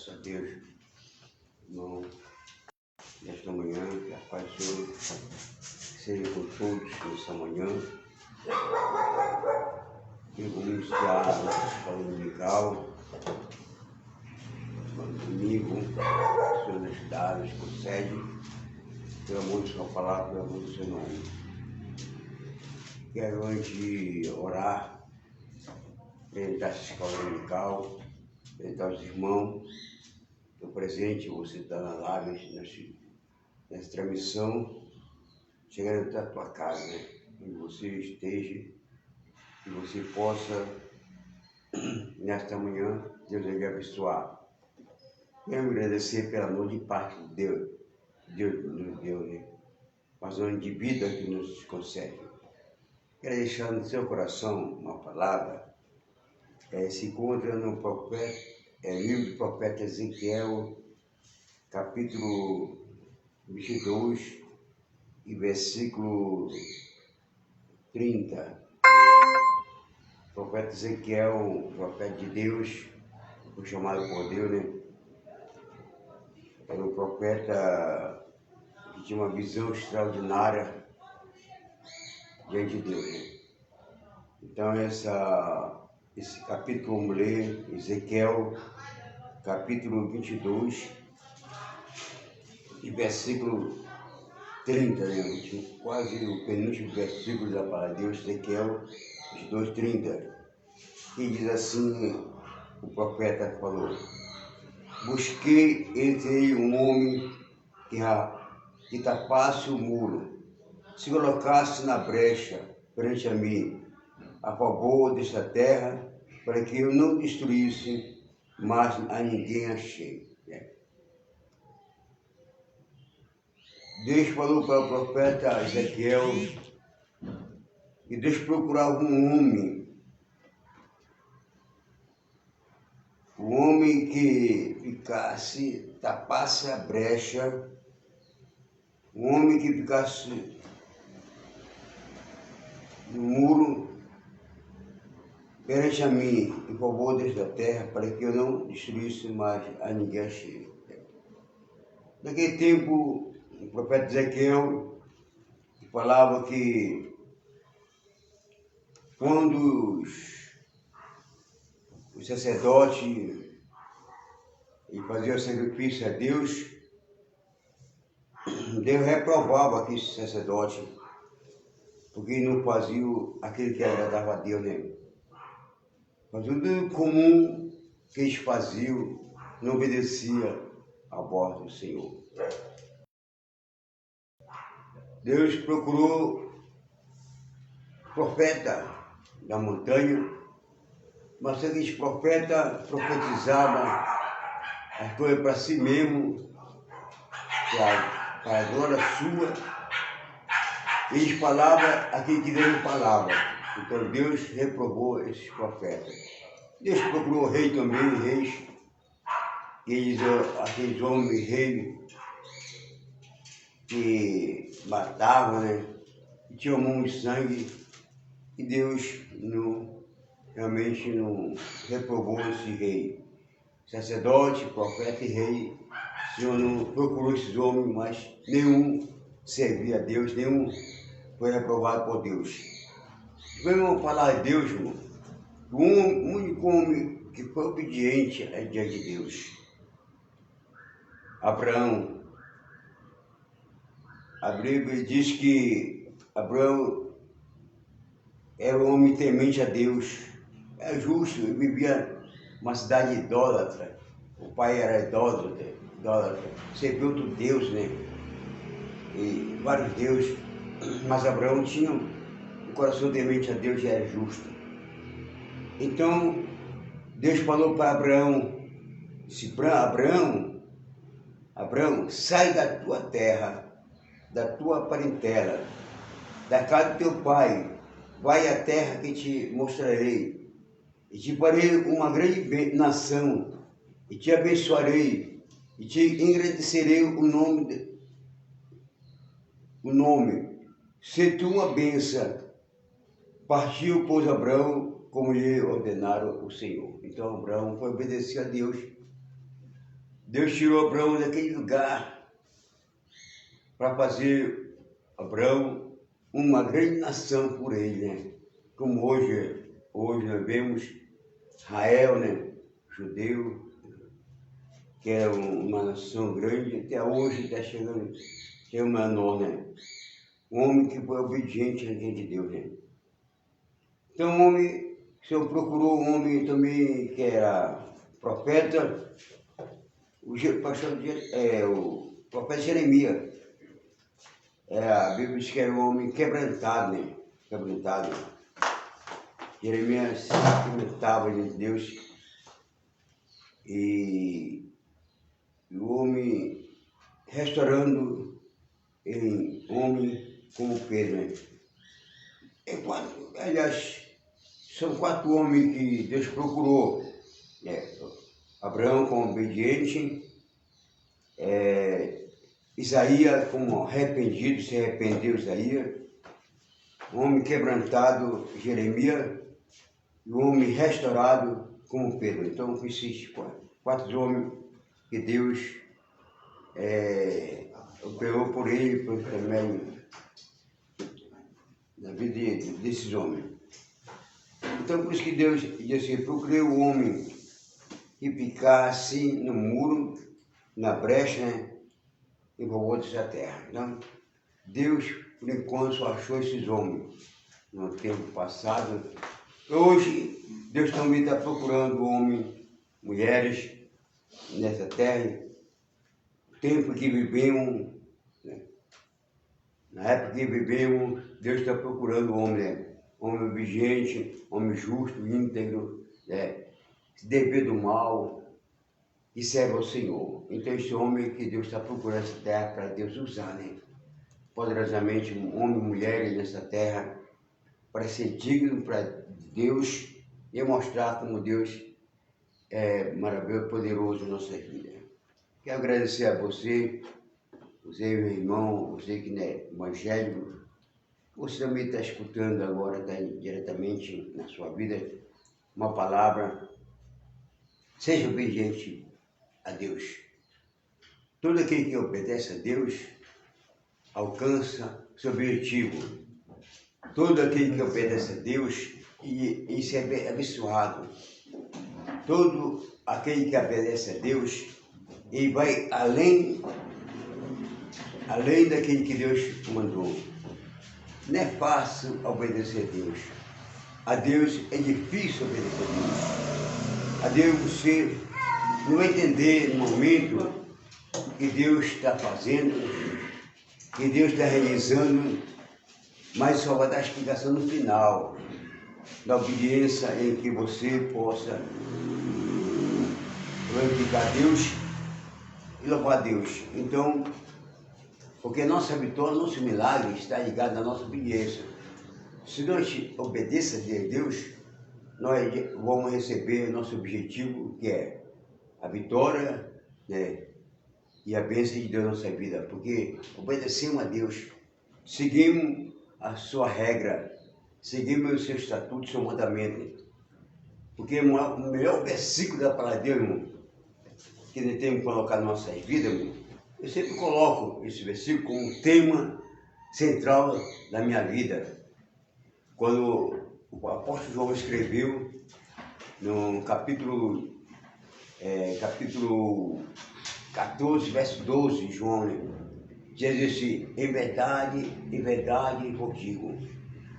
Graças a Deus, irmão, nesta manhã, que a paz do Senhor seja com todos nessa manhã. Eu vou iniciar a nossa escola dominical, domingo, o Senhor nos dá, nos concede, pelo amor de sua palavra, pelo amor do seu nome. Quero, antes de orar, apresentar essa escola dominical, apresentar os irmãos, estou presente, você está na live, nessa transmissão, chegando até a tua casa, né? Onde você esteja, que você possa, nesta manhã, Deus lhe abençoar. Quero agradecer pela noite de parte de Deus nos deu, né? Mas o ano de vida que nos concede. Quero deixar no seu coração uma palavra, se encontra no livro do profeta Ezequiel, capítulo 22 e versículo 30. O profeta Ezequiel, o profeta de Deus, foi chamado por Deus, né? Era um profeta que tinha uma visão extraordinária diante de Deus, né? Então esse capítulo, vamos ler, Ezequiel, capítulo 22 e versículo 30, né? Quase o penúltimo versículo da palavra de Deus, Ezequiel 22, 30, que diz assim, o profeta falou: busquei entre um homem que tapasse o muro, se colocasse na brecha perante a mim, a favor desta terra, para que eu não destruísse, mas a ninguém achei. Deus falou para o profeta Ezequiel que Deus procurava um homem que tapasse a brecha, um homem que ficasse no muro perante a mim, em favor desta terra, para que eu não destruísse mais a ninguém achei. Naquele tempo, o profeta Ezequiel falava que quando os sacerdotes faziam sacrifício a Deus, Deus reprovava aqueles sacerdotes, porque não faziam aquilo que agradava a Deus, né? Mas tudo comum que eles faziam não obedecia à voz do Senhor. Deus procurou profeta da montanha, mas aqueles profetas profetizavam as coisas para si mesmo, para a glória sua. Eles falavam aquilo que Deus falava. Então Deus reprovou esses profetas. Deus procurou rei também, reis, aqueles homens reis que matavam, né? Que tinham mão de sangue, e Deus realmente não reprovou esse rei. Sacerdote, profeta e rei, o Senhor não procurou esses homens, mas nenhum servia a Deus, nenhum foi reprovado por Deus. Vamos falar de Deus, irmão. O único homem que foi obediente é diante de Deus. Abraão. A Bíblia diz que Abraão era um homem temente a Deus. É justo, ele vivia numa cidade idólatra. O pai era idólatra, serviu outro Deus, né? E vários deuses. Mas Abraão tinha um coração temente a Deus e era justo. Então, Deus falou para Abraão, disse: Abraão, sai da tua terra, da tua parentela, da casa do teu pai, vai à terra que te mostrarei, e te farei uma grande nação, e te abençoarei, e te engrandecerei o nome, se tu uma bênção. Partiu, pois, Abraão, como lhe ordenaram o Senhor. Então Abraão foi obedecer a Deus. Deus tirou Abraão daquele lugar para fazer Abraão uma grande nação por ele, né? Como hoje nós vemos Israel, né? Judeu, que era uma nação grande, até hoje está chegando, tem um menor, né? Um homem que foi obediente à lei de Deus, né? Então o homem, o Senhor procurou um homem também que era profeta, o profeta Jeremias. A Bíblia diz que era um homem quebrantado, né? Quebrantado. Jeremias se quebrantava diante de Deus e o homem restaurando em homem como Pedro, né? Aliás, são 4 homens que Deus procurou, né? Abraão como obediente, Isaías como arrependido, se arrependeu Isaías, o homem quebrantado Jeremias e o homem restaurado como Pedro. Então, com esses 4 homens que Deus operou por ele, por intermédio da vida desses homens. Então, por isso que Deus disse assim: procurei o homem que ficasse no muro, na brecha, né? E roubou dessa terra. Então, Deus, por enquanto, só achou esses homens no tempo passado. Hoje, Deus também está procurando homens, mulheres nessa terra. O tempo que vivemos, né? Na época que vivemos, Deus está procurando homem, né? Homem obediente, homem justo, íntegro, né? Dever do mal, e serve ao Senhor. Então esse homem que Deus está procurando essa terra para Deus usar, né? Poderosamente, homem e mulher nessa terra, para ser digno para Deus e mostrar como Deus é maravilhoso e poderoso em nossa vida. Quero agradecer a você, meu irmão, você que é evangélico, você também está escutando agora, está diretamente na sua vida, uma palavra. Seja obediente a Deus. Todo aquele que obedece a Deus alcança seu objetivo. Todo aquele que obedece a Deus e se é abençoado. Todo aquele que obedece a Deus e vai além daquele que Deus mandou. Não é fácil obedecer a Deus. A Deus é difícil obedecer a Deus. A Deus você não vai entender no momento que Deus está fazendo, que Deus está realizando, mas só vai dar explicação no final da obediência em que você possa glorificar Deus e louvar Deus. Então, porque nossa vitória, nosso milagre está ligado na nossa obediência. Se nós obedeçamos a Deus, nós vamos receber nosso objetivo, que é a vitória, né? E a bênção de Deus na nossa vida. Porque obedecemos a Deus, seguimos a sua regra, seguimos o seu estatuto, o seu mandamento. Porque o melhor versículo da palavra de Deus, irmão, que nós temos que colocar nas nossas vidas, irmão, eu sempre coloco esse versículo como um tema central da minha vida. Quando o apóstolo João escreveu no capítulo 14, verso 12, João, né? Diz assim: em verdade vos digo,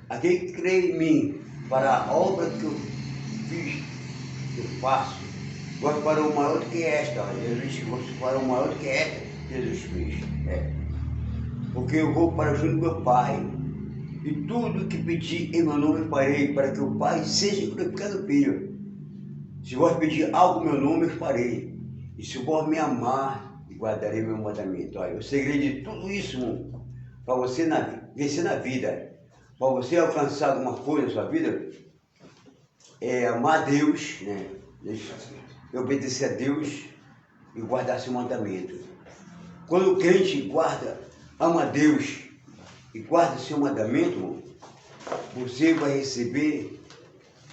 aquele que crê em mim, para a obra que eu fiz, que eu faço, vou para o maior do que esta. Jesus disse: vou para o maior do que esta, Jesus fez. Porque eu vou para junto do meu Pai, e tudo que pedi em meu nome farei, para que o Pai seja glorificado no Filho. Se vós pedir algo em meu nome, eu farei. E se vós me amar, guardarei meu mandamento. Olha, o segredo de tudo isso, para você vencer na vida, para você alcançar alguma coisa na sua vida, é amar a Deus, né? E obedecer a Deus e guardar seu mandamento. Quando o crente ama a Deus e guarda seu mandamento, você vai receber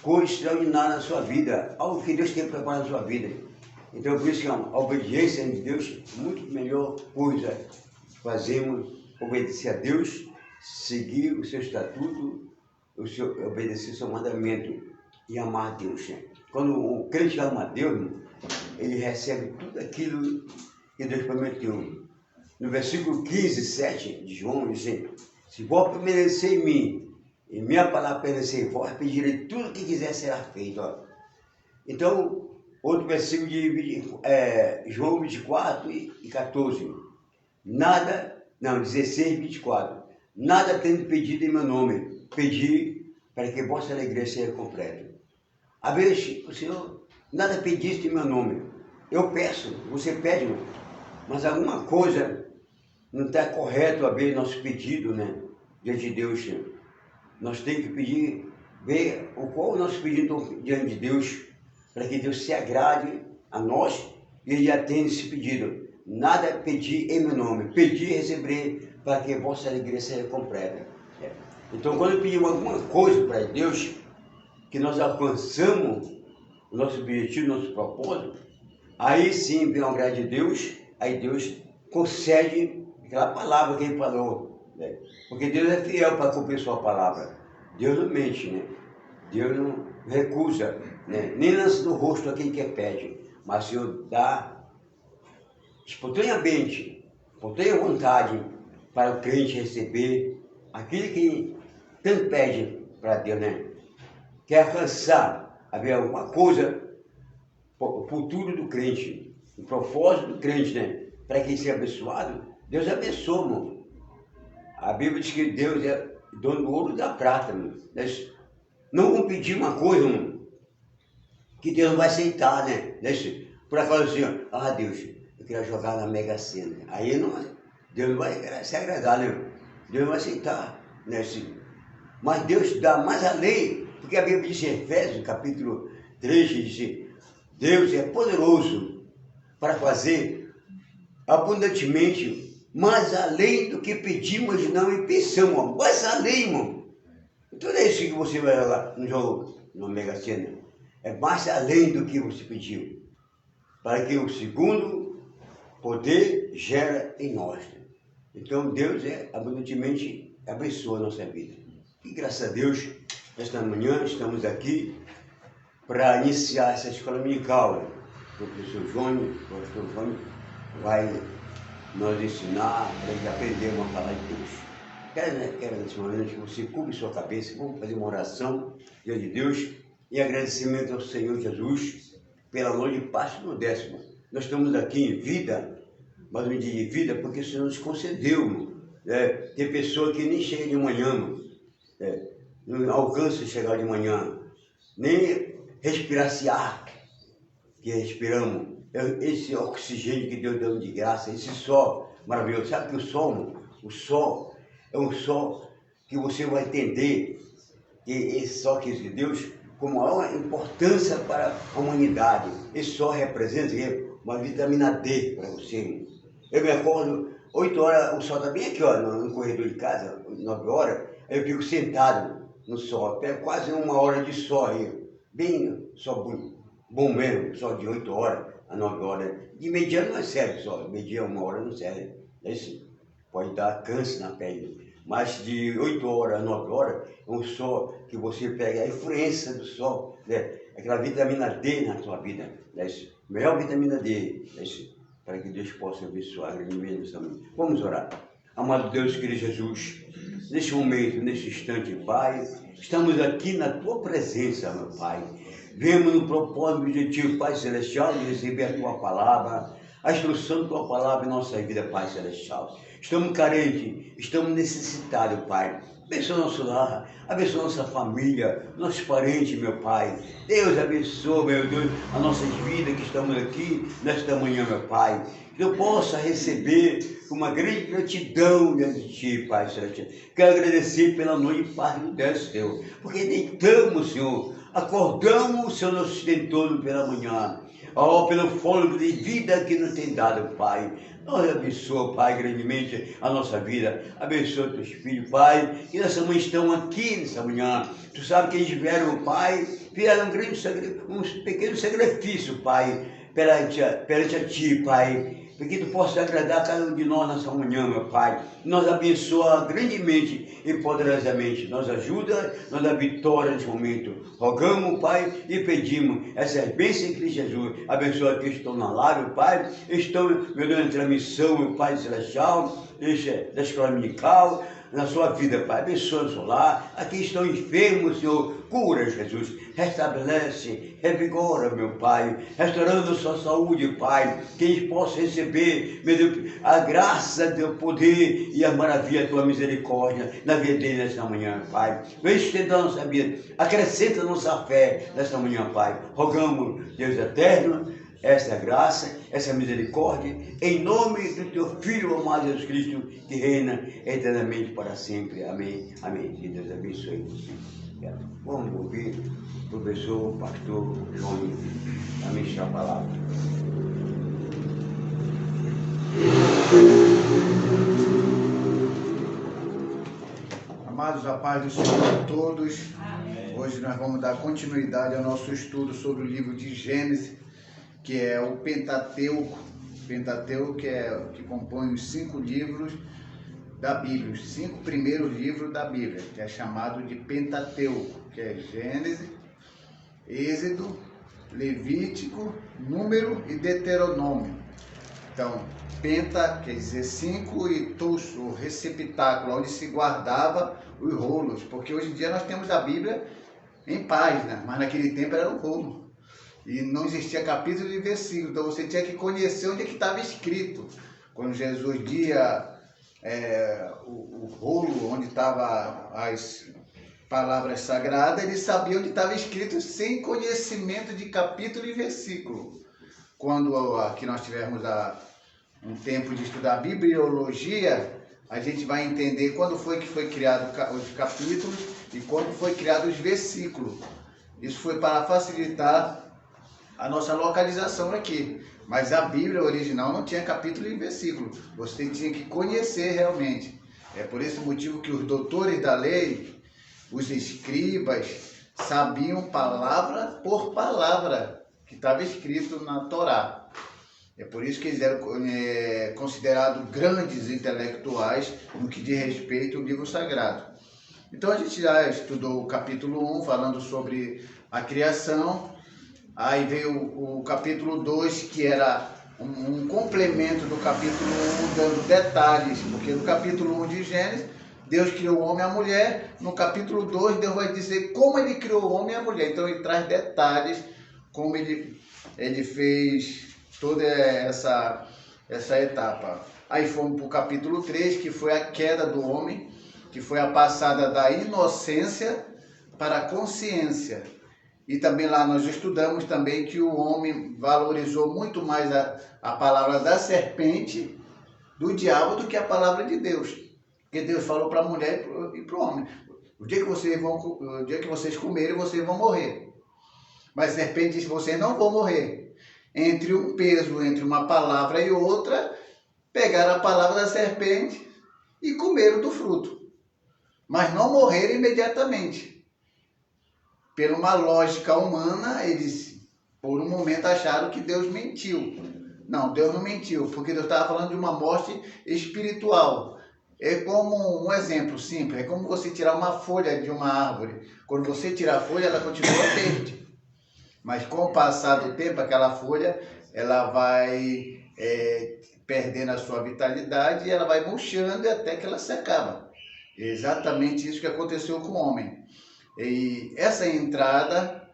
coisas extraordinárias na sua vida, algo que Deus tem preparado na sua vida. Então, por isso que a obediência de Deus é muito melhor coisa. Fazemos obedecer a Deus, seguir o seu estatuto, obedecer o seu mandamento e amar a Deus. Né? Quando o crente ama a Deus, ele recebe tudo aquilo que Deus prometeu. No versículo 15, 7 de João, diz assim: se vós permanecer em mim, e minha palavra permanecer em vós, pedirei tudo o que quiser será feito. Ó. Então, outro versículo de João 24 e 14. 16, 24. Nada tendo pedido em meu nome, pedi para que vossa alegria seja completa. Às vezes, o Senhor, nada pediste em meu nome. Eu peço, você pede, mas alguma coisa não está correto a ver nosso pedido, né? Diante de Deus. Né? Nós temos que pedir, ver qual é o nosso pedido diante de Deus, para que Deus se agrade a nós e Ele atenda esse pedido. Nada pedir em meu nome, pedir e receberei para que a vossa alegria seja completa. Então, quando pedimos alguma coisa para Deus, que nós alcançamos o nosso objetivo, o nosso propósito, aí sim vem a graça de Deus, aí Deus concede aquela palavra que Ele falou. Né? Porque Deus é fiel para cumprir sua palavra. Deus não mente, né? Deus não recusa, né? Nem lança no rosto a quem quer pede, mas o Senhor dá espontaneamente, espontânea vontade para o crente receber aquilo que tanto pede para Deus, né? Quer alcançar, haver alguma coisa, o futuro do crente, o propósito do crente, né? Para quem seja abençoado, Deus abençoa, irmão. A Bíblia diz que Deus é dono do ouro e da prata, irmão. Não vamos pedir uma coisa, irmão, que Deus não vai aceitar, né? Por acaso assim, ó, Deus, eu queria jogar na Mega Sena. Aí não, Deus não vai se agradar, né? Deus não vai aceitar, né? Mas Deus dá mais além, porque a Bíblia diz em Efésios, capítulo 3, diz: Deus é poderoso para fazer abundantemente, mais além do que pedimos, não e pensamos, mais além, irmão. Então é isso que você vai lá no jogo, na Mega Sena. É mais além do que você pediu, para que o segundo poder gera em nós. Então Deus abundantemente abençoa a nossa vida. E graças a Deus, esta manhã estamos aqui para iniciar essa escola dominical. O professor João vai nos ensinar para gente aprendermos a falar de Deus. Quero nesse momento que você cubra sua cabeça, vamos fazer uma oração diante de Deus e agradecimento ao Senhor Jesus pela noite de paz no 10º. Nós estamos aqui em vida, mas um dia de vida porque o Senhor nos concedeu. Tem pessoa que nem chega de manhã, não alcança chegar de manhã, nem respirar esse ar que respiramos, esse oxigênio que Deus deu de graça, esse sol maravilhoso. Sabe que o sol é um sol que você vai entender que esse sol que é de Deus com maior importância para a humanidade. Esse sol representa uma vitamina D para você. Eu me acordo 8 horas, o sol está bem aqui, ó, no corredor de casa, 9 horas, aí eu fico sentado no sol, pego quase 1 hora de sol aí, bem sol bom mesmo, sol de 8 horas a 9 horas. De meio-dia não serve sol, meio-dia, 1 hora não serve. Esse pode dar câncer na pele. Mas de 8 horas a 9 horas é um sol que você pega a influência do sol, né? Aquela vitamina D na sua vida, né? Melhor vitamina D, né? Para que Deus possa abençoar grandemente também. Vamos orar. Amado Deus, querido Jesus, neste momento, neste instante, Pai, estamos aqui na Tua presença, meu Pai. Vemos no propósito objetivo, Pai Celestial, de receber a Tua palavra, a instrução da Tua palavra em nossa vida, Pai Celestial. Estamos carentes, estamos necessitados, Pai. Abençoa nosso lar, abençoa nossa família, nossos parentes, meu Pai. Deus abençoa, meu Deus, as nossas vidas que estamos aqui nesta manhã, meu Pai. Que eu possa receber com uma grande gratidão diante de Ti, Pai Celestial. Quero agradecer pela noite, Pai do Deus, porque deitamos, Senhor, acordamos, o Senhor nos sustentou pela manhã. ó, pelo fôlego de vida que nos tem dado, Pai. Nós abençoa, Pai, grandemente a nossa vida. Abençoa teus filhos, Pai, que nessa manhã estão aqui nessa manhã. Tu sabes que eles vieram, Pai, fizeram um pequeno sacrifício, Pai, perante a Ti, Pai. Para que Tu possa agradar a cada um de nós nessa manhã, meu Pai. Nos abençoa grandemente e poderosamente. Nos ajuda, nos dá vitória nesse momento. Rogamos, Pai, e pedimos essas bênçãos em Cristo Jesus. Abençoa aqueles que estão na live, Pai. Estão, meu Deus, na transmissão, meu Pai celestial, da escola dominical, na sua vida, Pai. Abençoa o seu lar. Aqui estão enfermos, Senhor. Cura, Jesus. Restabelece, revigora, meu Pai. Restaurando sua saúde, Pai. Que eles possam receber, meu Deus, a graça, teu poder e a maravilha, tua misericórdia na vida deles nesta manhã, Pai. Vem estender a nossa vida. Acrescenta a nossa fé nesta manhã, Pai. Rogamos, Deus eterno, essa graça, essa misericórdia, em nome do teu Filho amado Jesus Cristo, que reina eternamente para sempre. Amém. Amém. Que Deus abençoe você. Vamos ouvir o professor, pastor João, a ministrar a palavra. Amados, a paz do Senhor a todos. Amém. Hoje nós vamos dar continuidade ao nosso estudo sobre o livro de Gênesis, que é o Pentateuco. Pentateuco que compõe os 5 livros da Bíblia, os 5 primeiros livros da Bíblia, que é chamado de Pentateuco, que é Gênesis, Êxodo, Levítico, Número e Deuteronômio. Então, Penta quer dizer 5 e tos, o receptáculo, onde se guardava os rolos, porque hoje em dia nós temos a Bíblia em página, mas naquele tempo era um rolo. E não existia capítulo e versículo, então você tinha que conhecer onde é que estava escrito. Quando Jesus guia o rolo onde estavam as palavras sagradas, ele sabia onde estava escrito sem conhecimento de capítulo e versículo. Quando aqui nós tivermos um tempo de estudar bibliologia, a gente vai entender quando foi que foi criado os capítulos e quando foi criado os versículos. Isso foi para facilitar a nossa localização aqui. Mas a Bíblia original não tinha capítulo e versículo. Você tinha que conhecer realmente. É por esse motivo que os doutores da lei, os escribas, sabiam palavra por palavra que estava escrito na Torá. É por isso que eles eram considerados grandes intelectuais no que diz respeito ao livro sagrado. Então a gente já estudou o capítulo 1, falando sobre a criação. Aí veio o capítulo 2, que era um complemento do capítulo 1, dando detalhes, porque no capítulo 1 de Gênesis, Deus criou o homem e a mulher. No capítulo 2, Deus vai dizer como ele criou o homem e a mulher. Então ele traz detalhes, como ele fez toda essa etapa. Aí fomos para o capítulo 3, que foi a queda do homem, que foi a passada da inocência para a consciência. E também lá nós estudamos também que o homem valorizou muito mais a palavra da serpente, do diabo, do que a palavra de Deus. Porque Deus falou para a mulher e para o homem: o dia que vocês comerem, vocês vão morrer. Mas a serpente disse: vocês não vão morrer. Entre um peso, entre uma palavra e outra, pegaram a palavra da serpente e comeram do fruto. Mas não morreram imediatamente. Por uma lógica humana, eles, por um momento, acharam que Deus mentiu. Não, Deus não mentiu, porque Deus estava falando de uma morte espiritual. É como um exemplo simples, é como você tirar uma folha de uma árvore. Quando você tira a folha, ela continua verde. Mas com o passar do tempo, aquela folha, ela vai perdendo a sua vitalidade e ela vai murchando até que ela se acaba. É exatamente isso que aconteceu com o homem. E essa entrada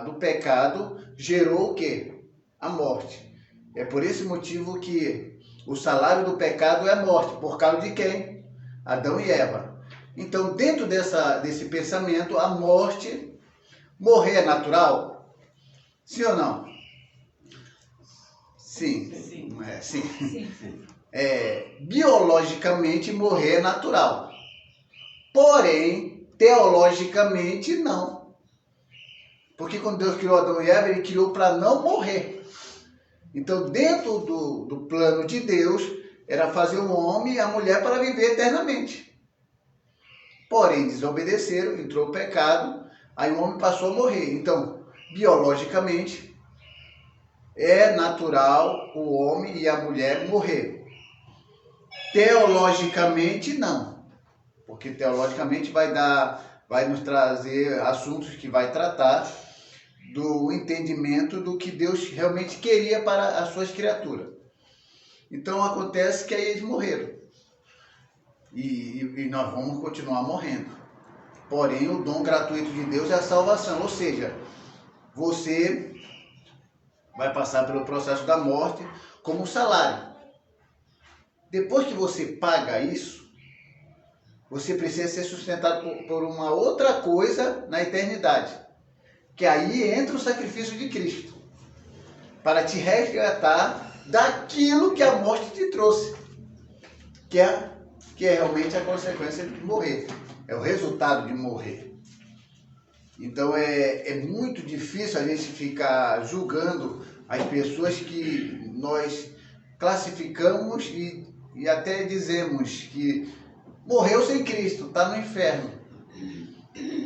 do pecado gerou o quê? A morte. É por esse motivo que o salário do pecado é a morte. Por causa de quem? Adão e Eva. Então, dentro desse pensamento, a morte, morrer é natural? Sim ou não? Sim. Sim. Biologicamente, morrer é natural. Porém, teologicamente, não. Porque quando Deus criou Adão e Eva, ele criou para não morrer. Então, dentro do plano de Deus, era fazer o homem e a mulher para viver eternamente. Porém, desobedeceram, entrou o pecado, aí o homem passou a morrer. Então, biologicamente, é natural o homem e a mulher morrer. Teologicamente, não. Porque teologicamente vai nos trazer assuntos que vai tratar do entendimento do que Deus realmente queria para as suas criaturas. Então acontece que aí eles morreram. E nós vamos continuar morrendo. Porém, o dom gratuito de Deus é a salvação. Ou seja, você vai passar pelo processo da morte como salário. Depois que você paga isso, você precisa ser sustentado por uma outra coisa na eternidade. Que aí entra o sacrifício de Cristo. Para te resgatar daquilo que a morte te trouxe. Que é realmente a consequência de morrer. É o resultado de morrer. Então é muito difícil a gente ficar julgando as pessoas que nós classificamos e até dizemos que morreu sem Cristo, está no inferno.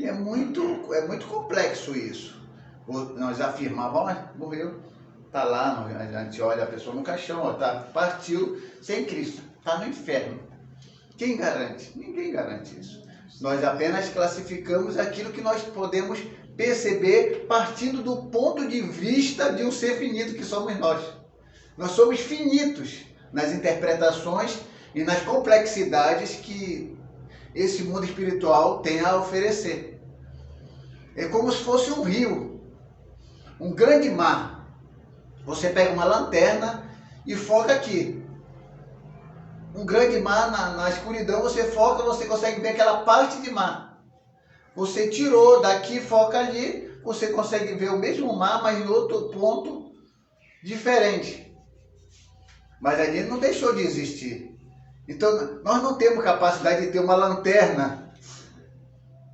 É muito complexo isso. Nós afirmávamos, morreu, está lá, a gente olha a pessoa no caixão, partiu sem Cristo, está no inferno. Quem garante? Ninguém garante isso. Nós apenas classificamos aquilo que nós podemos perceber partindo do ponto de vista de um ser finito que somos nós. Nós somos finitos nas interpretações e nas complexidades que esse mundo espiritual tem a oferecer. É como se fosse um rio, um grande mar. Você pega uma lanterna e foca aqui. Um grande mar, na escuridão, você foca, você consegue ver aquela parte de mar. Você tirou daqui, foca ali, você consegue ver o mesmo mar, mas em outro ponto diferente. Mas ali não deixou de existir. Então, nós não temos capacidade de ter uma lanterna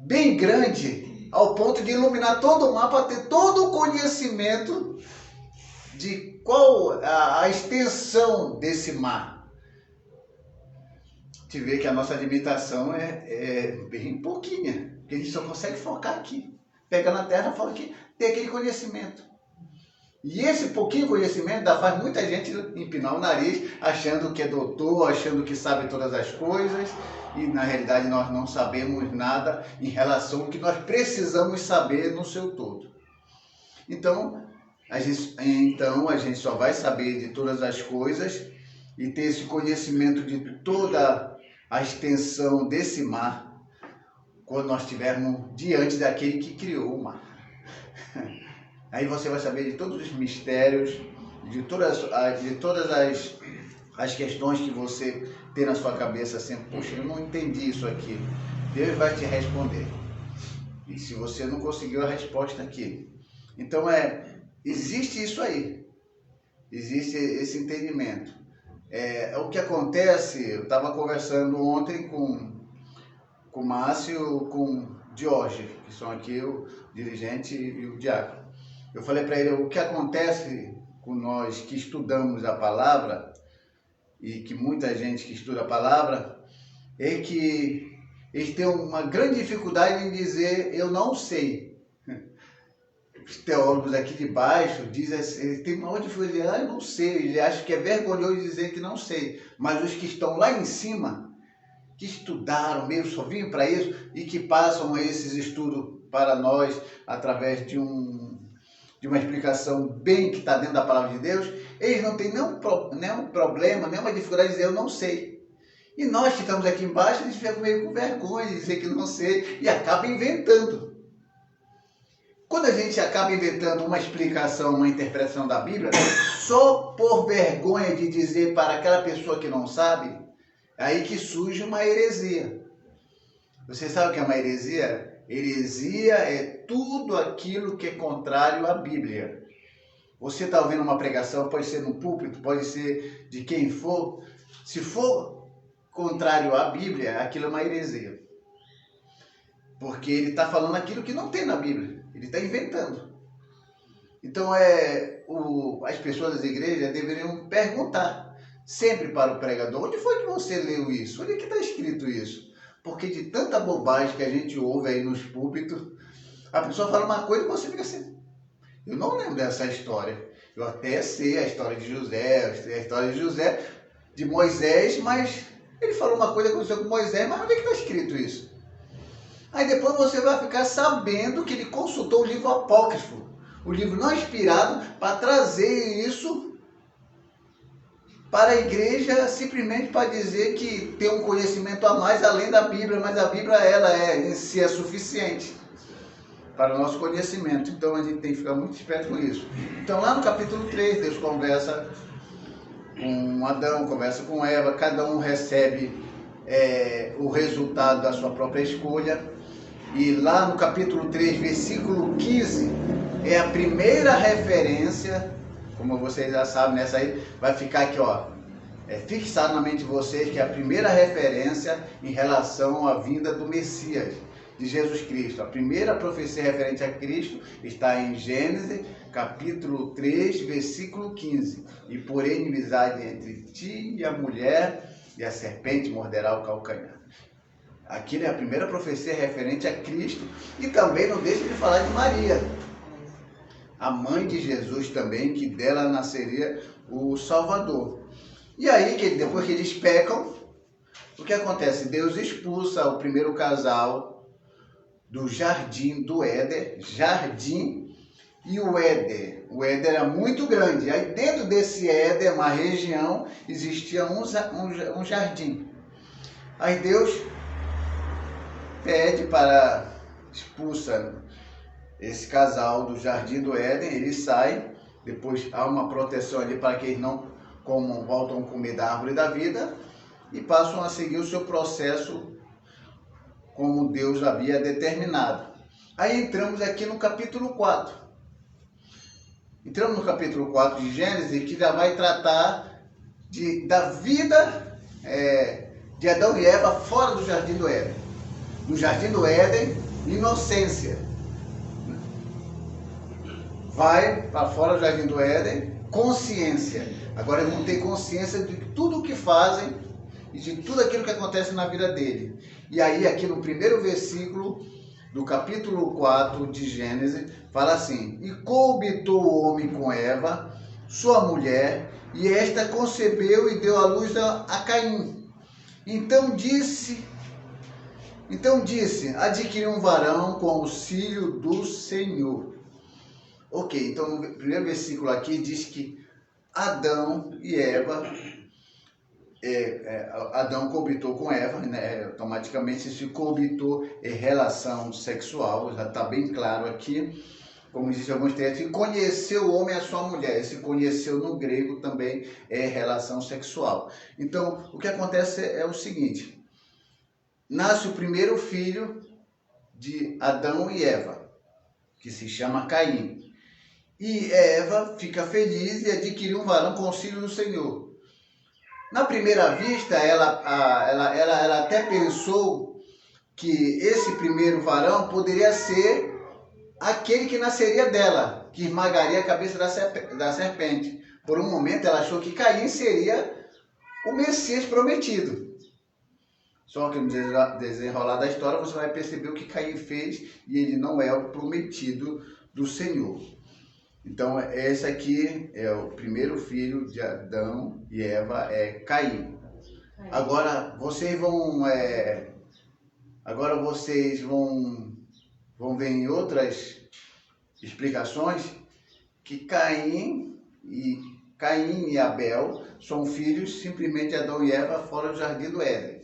bem grande, ao ponto de iluminar todo o mar, para ter todo o conhecimento de qual a extensão desse mar. Te vê que a nossa limitação é bem pouquinha, porque a gente só consegue focar aqui. Pega na terra, foca aqui, tem aquele conhecimento. E esse pouquinho conhecimento faz muita gente empinar o nariz, achando que é doutor, achando que sabe todas as coisas, e na realidade nós não sabemos nada em relação ao que nós precisamos saber no seu todo. Então a gente só vai saber de todas as coisas e ter esse conhecimento de toda a extensão desse mar quando nós estivermos diante daquele que criou o mar. Aí você vai saber de todos os mistérios, de todas as questões que você tem na sua cabeça sempre. Poxa, eu não entendi isso aqui. Deus vai te responder. E se você não conseguiu a resposta aqui. Então existe isso aí. Existe esse entendimento. O que acontece, eu estava conversando ontem com o Márcio, com o Jorge, que são aqui o dirigente e o diácono. Eu falei para ele, o que acontece com nós que estudamos a palavra, e que muita gente que estuda a palavra, é que eles têm uma grande dificuldade em dizer, eu não sei. Os teólogos aqui de baixo dizem assim, eles têm uma dificuldade, eu não sei, ele acha que é vergonhoso dizer que não sei. Mas os que estão lá em cima, que estudaram mesmo, só vinham para isso, e que passam esses estudos para nós através de uma explicação bem que está dentro da palavra de Deus, eles não têm nenhum problema, nenhuma dificuldade de dizer eu não sei. E nós que estamos aqui embaixo, a gente fica meio com vergonha de dizer que não sei e acaba inventando. Quando a gente acaba inventando uma explicação, uma interpretação da Bíblia, só por vergonha de dizer para aquela pessoa que não sabe, é aí que surge uma heresia. Você sabe o que é uma heresia? Heresia é tudo aquilo que é contrário à Bíblia. Você está ouvindo uma pregação, pode ser no púlpito, pode ser de quem for. Se for contrário à Bíblia, aquilo é uma heresia. Porque ele está falando aquilo que não tem na Bíblia. Ele está inventando. Então as pessoas das igrejas deveriam perguntar sempre para o pregador: onde foi que você leu isso? Onde é que está escrito isso? Porque de tanta bobagem que a gente ouve aí nos púlpitos, a pessoa fala uma coisa e você fica assim: eu não lembro dessa história. Eu até sei a história de José, eu sei a história de José, de Moisés, mas ele falou uma coisa que aconteceu com Moisés, mas onde é que está escrito isso? Aí depois você vai ficar sabendo que ele consultou o livro apócrifo, o livro não inspirado, para trazer isso para a igreja, simplesmente para dizer que tem um conhecimento a mais além da Bíblia, mas a Bíblia em si é suficiente para o nosso conhecimento. Então a gente tem que ficar muito esperto com isso. Então lá no capítulo 3, Deus conversa com Adão, conversa com Eva, cada um recebe o resultado da sua própria escolha. E lá no capítulo 3, versículo 15, é a primeira referência, como vocês já sabem, nessa aí vai ficar aqui, ó, fixado na mente de vocês, que é a primeira referência em relação à vinda do Messias, de Jesus Cristo. A primeira profecia referente a Cristo está em Gênesis, capítulo 3, versículo 15. E porém inimizade entre ti e a mulher, e a serpente morderá o calcanhar. Aqui é a primeira profecia referente a Cristo. E também não deixa de falar de Maria, a mãe de Jesus também, que dela nasceria o Salvador. E aí, depois que eles pecam, o que acontece? Deus expulsa o primeiro casal do jardim do Éden, e o Éden. O Éden era muito grande. Aí dentro desse Éden, uma região, existia um jardim. Aí Deus pede para expulsar esse casal do jardim do Éden, eles saem, depois há uma proteção ali para que eles não voltam a comer da árvore da vida e passam a seguir o seu processo como Deus havia determinado. Aí entramos aqui no capítulo 4. Entramos no capítulo 4 de Gênesis, que já vai tratar da vida de Adão e Eva fora do jardim do Éden. No jardim do Éden, inocência. Vai para fora do jardim do Éden, consciência. Agora eles vão ter consciência de tudo o que fazem e de tudo aquilo que acontece na vida dele. E aí aqui no primeiro versículo do capítulo 4 de Gênesis, fala assim: e coabitou o homem com Eva, sua mulher, e esta concebeu e deu à luz a Caim. Então disse, adquiri um varão com auxílio do Senhor. Ok, então no primeiro versículo aqui diz que Adão e Eva, Adão coabitou com Eva, né? Automaticamente se coabitou em relação sexual, já está bem claro aqui, como existem alguns textos, e conheceu o homem a sua mulher. Esse conheceu no grego também é relação sexual. Então, o que acontece é o seguinte: nasce o primeiro filho de Adão e Eva, que se chama Caim. E Eva fica feliz e adquiriu um varão com auxílio do Senhor. Na primeira vista, ela até pensou que esse primeiro varão poderia ser aquele que nasceria dela, que esmagaria a cabeça da serpente. Por um momento, ela achou que Caim seria o Messias prometido. Só que no desenrolar da história, você vai perceber o que Caim fez, e ele não é o prometido do Senhor. Então, esse aqui é o primeiro filho de Adão e Eva, é Caim. Agora, vocês vão ver em outras explicações que Caim e Abel são filhos simplesmente de Adão e Eva fora do jardim do Éden.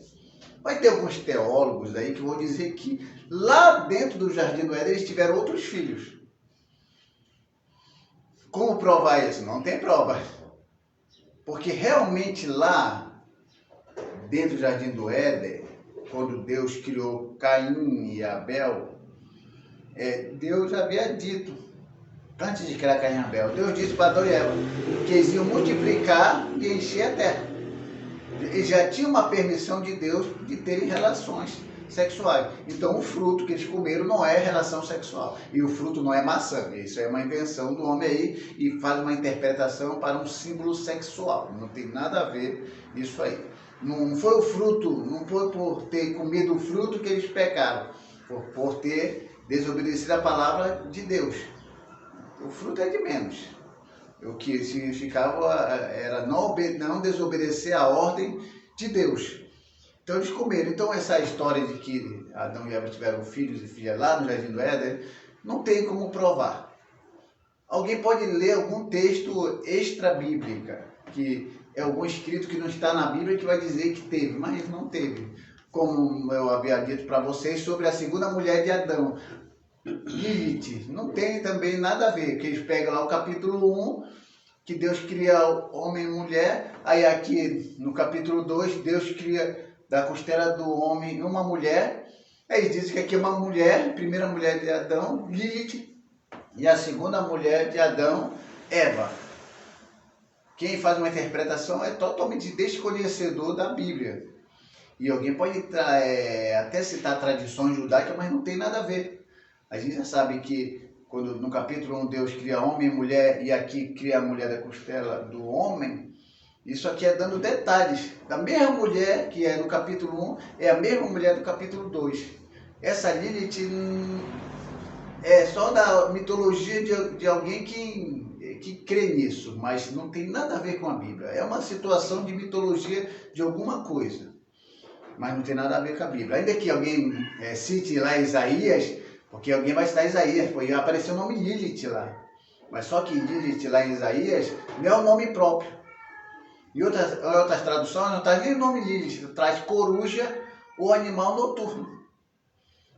Vai ter alguns teólogos aí que vão dizer que lá dentro do jardim do Éden eles tiveram outros filhos. Como provar isso? Não tem prova. Porque realmente lá, dentro do jardim do Éden, quando Deus criou Caim e Abel, Deus havia dito, antes de criar Caim e Abel, Deus disse para Adão e Eva que eles iam multiplicar e encher a terra. Eles já tinham uma permissão de Deus de terem relações sexuais. Então o fruto que eles comeram não é relação sexual. E o fruto não é maçã. Isso é uma invenção do homem aí e faz uma interpretação para um símbolo sexual. Não tem nada a ver isso aí. Não foi o fruto, não foi por ter comido o fruto que eles pecaram, por ter desobedecido a palavra de Deus. O fruto é de menos. O que significava era não desobedecer a ordem de Deus. Então eles comeram. Então essa história de que Adão e Eva tiveram filhos e filhas lá no Jardim do Éden, não tem como provar. Alguém pode ler algum texto extra-bíblica, que é algum escrito que não está na Bíblia que vai dizer que teve, mas não teve. Como eu havia dito para vocês sobre a segunda mulher de Adão, Lilith, não tem também nada a ver, que eles pegam lá o capítulo 1, que Deus cria homem e mulher, aí aqui no capítulo 2, Deus cria da costela do homem uma mulher, aí diz que aqui é uma mulher, primeira mulher de Adão, Lilith, e a segunda mulher de Adão, Eva. Quem faz uma interpretação é totalmente desconhecedor da Bíblia. E alguém pode até citar tradições judaicas, mas não tem nada a ver. A gente já sabe que quando no capítulo 1 Deus cria homem e mulher, e aqui cria a mulher da costela do homem, isso aqui é dando detalhes. Da mesma mulher que é no capítulo 1, é a mesma mulher do capítulo 2. Essa Lilith é só da mitologia de alguém que crê nisso, mas não tem nada a ver com a Bíblia. É uma situação de mitologia de alguma coisa, mas não tem nada a ver com a Bíblia. Ainda que alguém cite lá Isaías, porque alguém vai citar Isaías, porque apareceu o nome Lilith lá. Mas só que Lilith lá em Isaías não é o nome próprio. Em outras traduções não traz nem o nome Lilith, traz coruja ou animal noturno.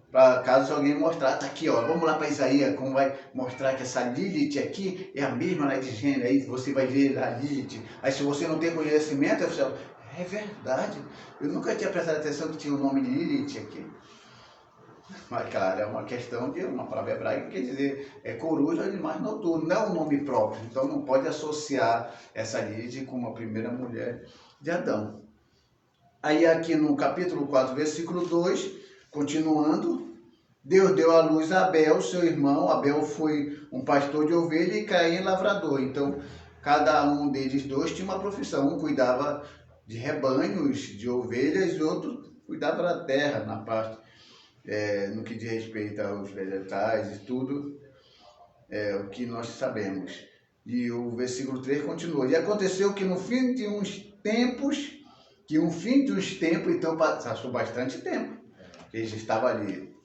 Para caso alguém mostrar, tá aqui, ó, vamos lá para Isaías, como vai mostrar que essa Lilith aqui é a mesma lá de Gênesis, aí você vai ver a Lilith. Aí se você não tem conhecimento, você fala, é verdade, eu nunca tinha prestado atenção que tinha o nome Lilith aqui. Mas claro, é uma questão de uma palavra hebraica que quer dizer coruja, animais noturnos, não é um nome próprio. Então não pode associar essa Lilith com a primeira mulher de Adão. Aí aqui no capítulo 4, versículo 2, continuando, Deus deu à luz a Abel, seu irmão. Abel foi um pastor de ovelha e Caim lavrador. Então cada um deles dois tinha uma profissão. Um cuidava de rebanhos, de ovelhas, e outro cuidava da terra, na parte no que diz respeito aos vegetais e tudo, o que nós sabemos. E o versículo 3 continua. E aconteceu que no fim de uns tempos, então passou bastante tempo, que eles estavam ali.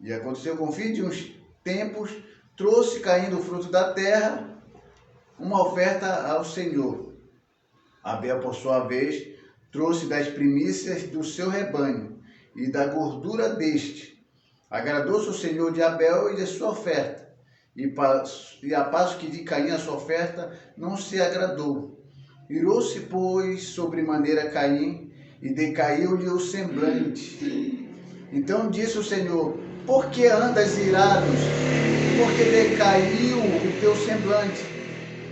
E aconteceu que no fim de uns tempos, trouxe Caim do fruto da terra uma oferta ao Senhor. Abel, por sua vez, trouxe das primícias do seu rebanho e da gordura deste. Agradou-se o Senhor de Abel e de sua oferta, e a passo que de Caim a sua oferta não se agradou. Irou-se, pois, sobremaneira Caim, e decaiu-lhe o semblante. Então disse o Senhor, por que andas irados? Porque decaiu o teu semblante.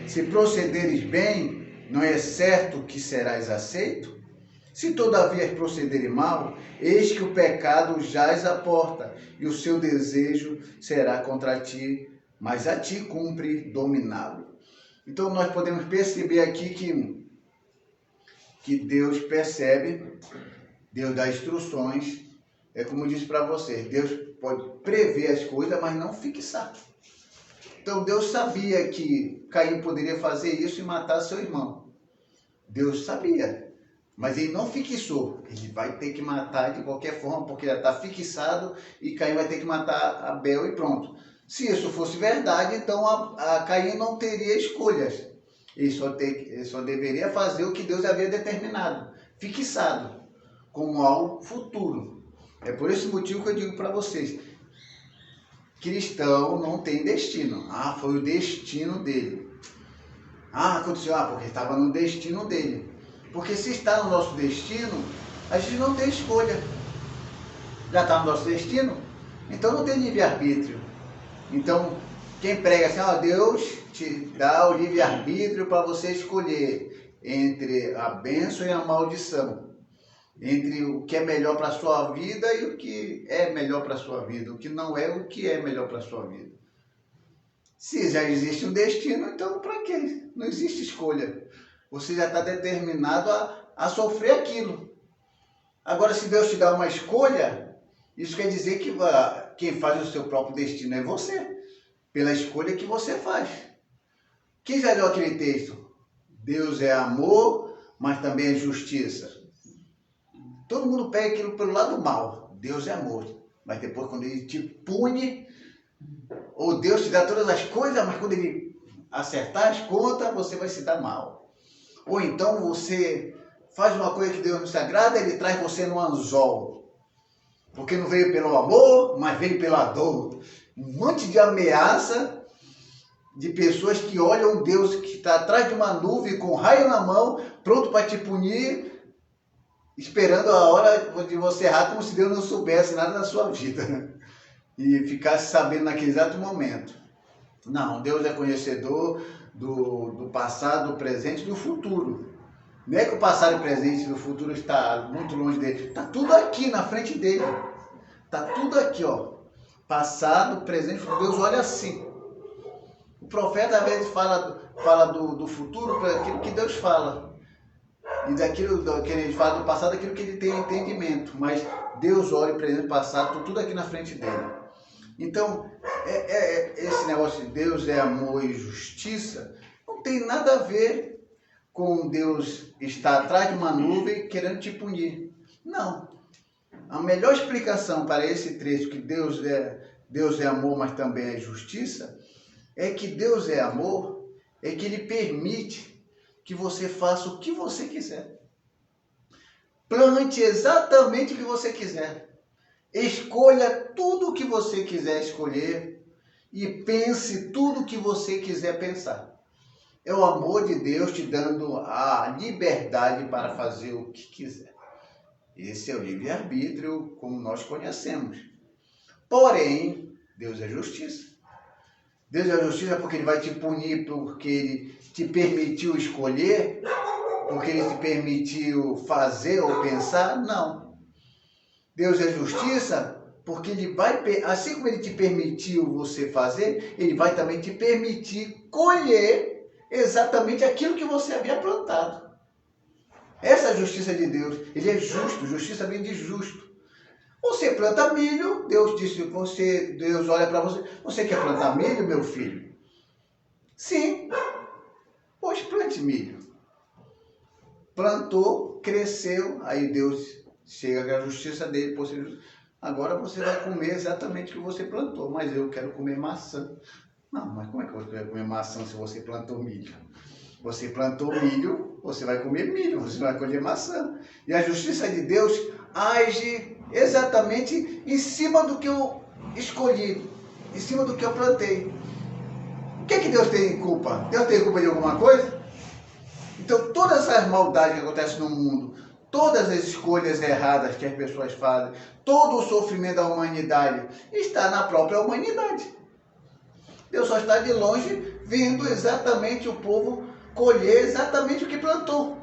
Se procederes bem, não é certo que serás aceito? Se todavia procederem mal, eis que o pecado jaz à porta, e o seu desejo será contra ti, mas a ti cumpre dominá-lo. Então nós podemos perceber aqui que Deus percebe, Deus dá instruções, é como eu disse para vocês, Deus pode prever as coisas, mas não fixar. Então Deus sabia que Caim poderia fazer isso e matar seu irmão. Deus sabia. Mas ele não fixou, ele vai ter que matar de qualquer forma, porque já está fixado e Caim vai ter que matar Abel e pronto. Se isso fosse verdade, então a Caim não teria escolhas. Ele só deveria fazer o que Deus havia determinado, fixado, como algo futuro. É por esse motivo que eu digo para vocês, cristão não tem destino. Ah, foi o destino dele. Ah, aconteceu, porque estava no destino dele. Porque se está no nosso destino, a gente não tem escolha. Já está no nosso destino, então não tem livre-arbítrio. Então, quem prega assim, Deus te dá o livre-arbítrio para você escolher entre a bênção e a maldição. entre o que é melhor para a sua vida e o que é melhor para a sua vida, o que não é o que é melhor para a sua vida. Se já existe um destino, então para quê? Não existe escolha. Você já está determinado a sofrer aquilo. Agora, se Deus te dá uma escolha, isso quer dizer que quem faz o seu próprio destino é você, pela escolha que você faz. Quem já leu aquele texto? Deus é amor, mas também é justiça. Todo mundo pega aquilo pelo lado mal. Deus é amor, mas depois quando ele te pune, ou Deus te dá todas as coisas, mas quando ele acertar as contas, você vai se dar mal. Ou então você faz uma coisa que Deus não se agrada, ele traz você no anzol. Porque não veio pelo amor, mas veio pela dor. Um monte de ameaça de pessoas que olham Deus que está atrás de uma nuvem com um raio na mão, pronto para te punir, esperando a hora de você errar, como se Deus não soubesse nada da sua vida e ficasse sabendo naquele exato momento. Não, Deus é conhecedor do passado, do presente e do futuro. Não é que o passado, o presente e o futuro está muito longe dele. Está tudo aqui na frente dele. Está tudo aqui, ó. Passado, presente, Deus olha assim. O profeta às vezes fala do futuro para aquilo que Deus fala. E daquilo que ele fala do passado, aquilo que ele tem entendimento. Mas Deus olha o presente e passado, tudo aqui na frente dele. Então, esse negócio de Deus é amor e justiça, não tem nada a ver com Deus estar atrás de uma nuvem querendo te punir. Não. A melhor explicação para esse trecho, que Deus é amor, mas também é justiça, é que Deus é amor, é que Ele permite que você faça o que você quiser. Plante exatamente o que você quiser. Escolha tudo o que você quiser escolher e pense tudo o que você quiser pensar. É o amor de Deus te dando a liberdade para fazer o que quiser. Esse é o livre-arbítrio como nós conhecemos. Porém, Deus é justiça. Deus é justiça porque Ele vai te punir porque Ele te permitiu escolher, porque Ele te permitiu fazer ou pensar? Não. Deus é justiça porque Ele vai, assim como Ele te permitiu você fazer, Ele vai também te permitir colher exatamente aquilo que você havia plantado. Essa é a justiça de Deus. Ele é justo, justiça vem de justo. Você planta milho, Deus disse, Deus olha para você, você quer plantar milho, meu filho? Sim, pois plante milho. Plantou, cresceu, aí Deus chega com a justiça dele, agora você vai comer exatamente o que você plantou, mas eu quero comer maçã. Não, mas como é que você vai comer maçã se você plantou milho? Você plantou milho, você vai comer milho, você vai colher maçã. E a justiça de Deus age exatamente em cima do que eu escolhi, em cima do que eu plantei. O que é que Deus tem culpa? Deus tem culpa de alguma coisa? Então todas as maldades que acontecem no mundo, todas as escolhas erradas que as pessoas fazem, todo o sofrimento da humanidade está na própria humanidade. Deus só está de longe vendo exatamente o povo colher exatamente o que plantou.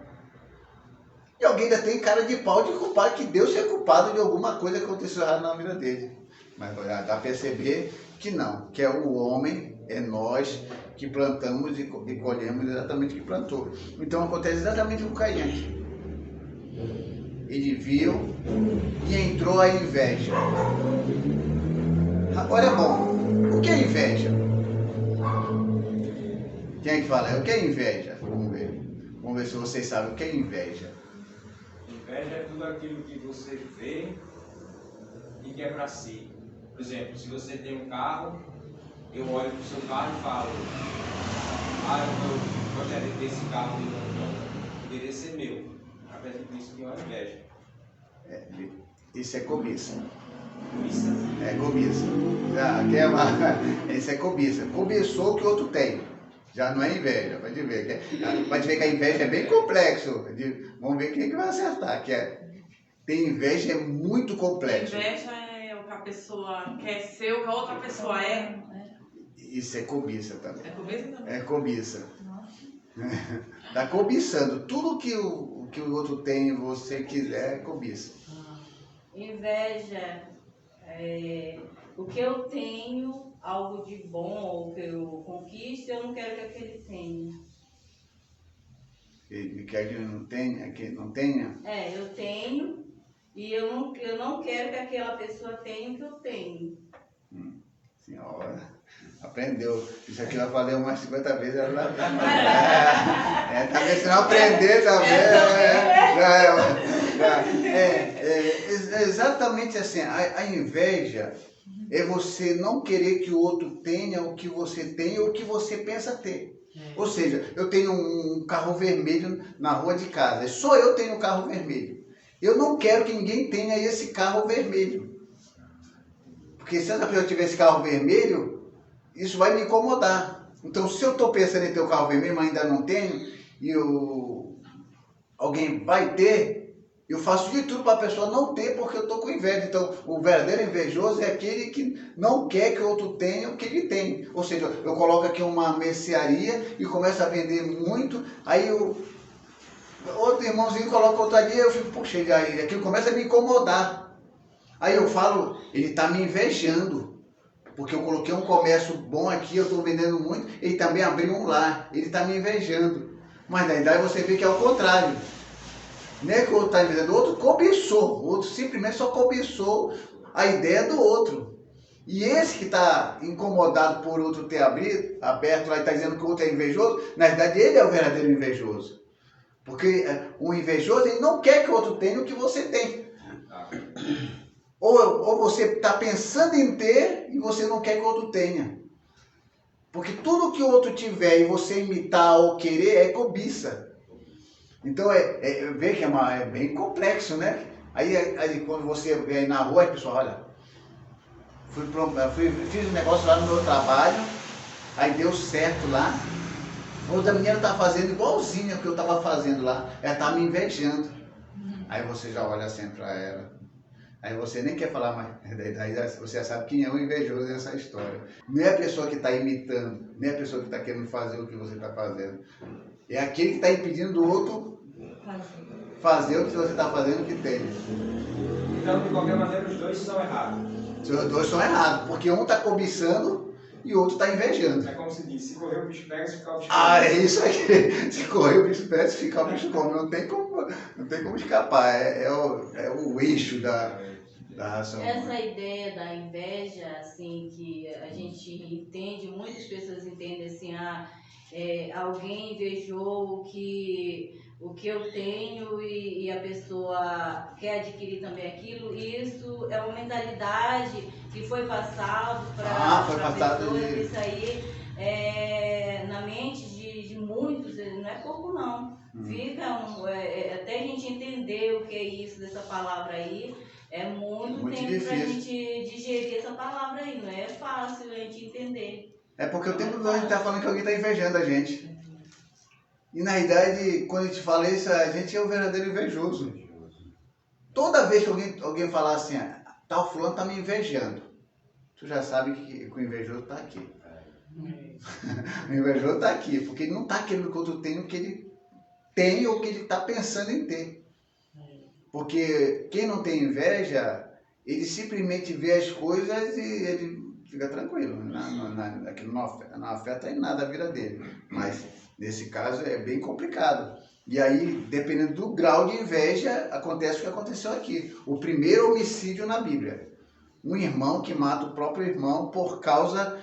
E alguém ainda tem cara de pau de culpar que Deus é culpado de alguma coisa que aconteceu errado na vida dele. Mas dá para perceber que não, que é o homem, é nós que plantamos e colhemos exatamente o que plantou. Então acontece exatamente com Caim aqui. Ele viu e entrou a inveja. Agora é bom. O que é inveja? Quem é que fala? O que é inveja? Vamos ver. Vamos ver se vocês sabem o que é inveja. Inveja é tudo aquilo que você vê e quer para si. Por exemplo, se você tem um carro, eu olho para o seu carro e falo: eu gostaria de ter esse carro e não poderia ser meu. Através disso que é uma inveja. Isso é cobiça. Cobiça? É cobiça. Isso é cobiça. Cobiçou o que o outro tem. Já não é inveja, pode ver. Pode ver que a inveja é bem complexo. Vamos ver quem é que vai acertar. Tem inveja, é muito complexo. Inveja é o que a pessoa quer ser, o que a outra pessoa é. Isso é cobiça também. É cobiça também? É cobiça. Está cobiçando. Tudo que o que o outro tem e você quiser, é cobiça. Inveja é o que eu tenho, algo de bom, ou que eu conquisto, eu não quero que aquele tenha. Ele quer que não tenha, que não tenha. É, eu tenho e eu não quero que aquela pessoa tenha o que eu tenho. Senhora, aprendeu. Isso aqui eu falei umas 50 vezes. Ela talvez se não aprender também. É exatamente assim. A inveja é você não querer que o outro tenha o que você tem ou o que você pensa ter. Ou seja, eu tenho um carro vermelho na rua de casa. Só eu tenho um carro vermelho. Eu não quero que ninguém tenha esse carro vermelho. Porque se essa pessoa tiver esse carro vermelho, isso vai me incomodar. Então, se eu estou pensando em ter o carro vermelho, mas ainda não tenho, e alguém vai ter, eu faço de tudo para a pessoa não ter, porque eu estou com inveja. Então, o verdadeiro invejoso é aquele que não quer que o outro tenha o que ele tem. Ou seja, eu coloco aqui uma mercearia e começo a vender muito, aí outro irmãozinho coloca outro ali, eu fico, puxa, aí aquilo começa a me incomodar. Aí eu falo, ele está me invejando, porque eu coloquei um comércio bom aqui, eu estou vendendo muito, ele também abriu um lá, ele está me invejando. Mas na verdade você vê que é o contrário. Não é que o outro está invejando, o outro cobiçou, o outro simplesmente só cobiçou a ideia do outro. E esse que está incomodado por outro ter aberto lá e está dizendo que o outro é invejoso, na verdade ele é o verdadeiro invejoso. Porque o invejoso, ele não quer que o outro tenha o que você tem. Ou você está pensando em ter e você não quer que o outro tenha. Porque tudo que o outro tiver e você imitar ou querer é cobiça. Então, vê que é bem complexo, né? Aí quando você vê aí na rua, as pessoas, olha, fiz um negócio lá no meu trabalho, aí deu certo lá. Outra menina está fazendo igualzinho ao que eu estava fazendo lá. Ela está me invejando. Aí você já olha assim para ela. Aí você nem quer falar mais. Daí você já sabe quem é o invejoso nessa história. Não é a pessoa que está imitando. Nem é a pessoa que está querendo fazer o que você está fazendo. É aquele que está impedindo do outro fazer o que você está fazendo que tem. Então, de qualquer maneira, os dois são errados. Os dois são errados. Porque um está cobiçando e o outro está invejando. É como se diz, se correr o bicho pega, se ficar o bicho Ah, come. é isso aí. Se correr o bicho pega, se ficar o bicho come. Não tem como escapar. É o eixo da ração. Essa ideia da inveja, assim, que a gente entende, muitas pessoas entendem assim, alguém invejou o que eu tenho e a pessoa quer adquirir também aquilo. Isso é uma mentalidade que foi passado para pessoas. Isso aí na mente de muitos, não é pouco não. Fica até a gente entender o que é isso dessa palavra aí. É muito tempo para a gente digerir essa palavra aí, não é fácil a gente entender. É porque o tempo todo a gente está falando que alguém está invejando a gente. E na realidade, quando a gente fala isso, a gente é o verdadeiro invejoso. Toda vez que alguém falar assim, tal fulano está me invejando, tu já sabe que o invejoso está aqui. O invejoso está aqui, porque ele não está querendo que o outro tenha o que ele tem ou o que ele está pensando em ter. Porque quem não tem inveja, ele simplesmente vê as coisas e ele fica tranquilo. Aquilo não afeta em nada a vida dele. Mas nesse caso é bem complicado. E aí, dependendo do grau de inveja, acontece o que aconteceu aqui. O primeiro homicídio na Bíblia. Um irmão que mata o próprio irmão por causa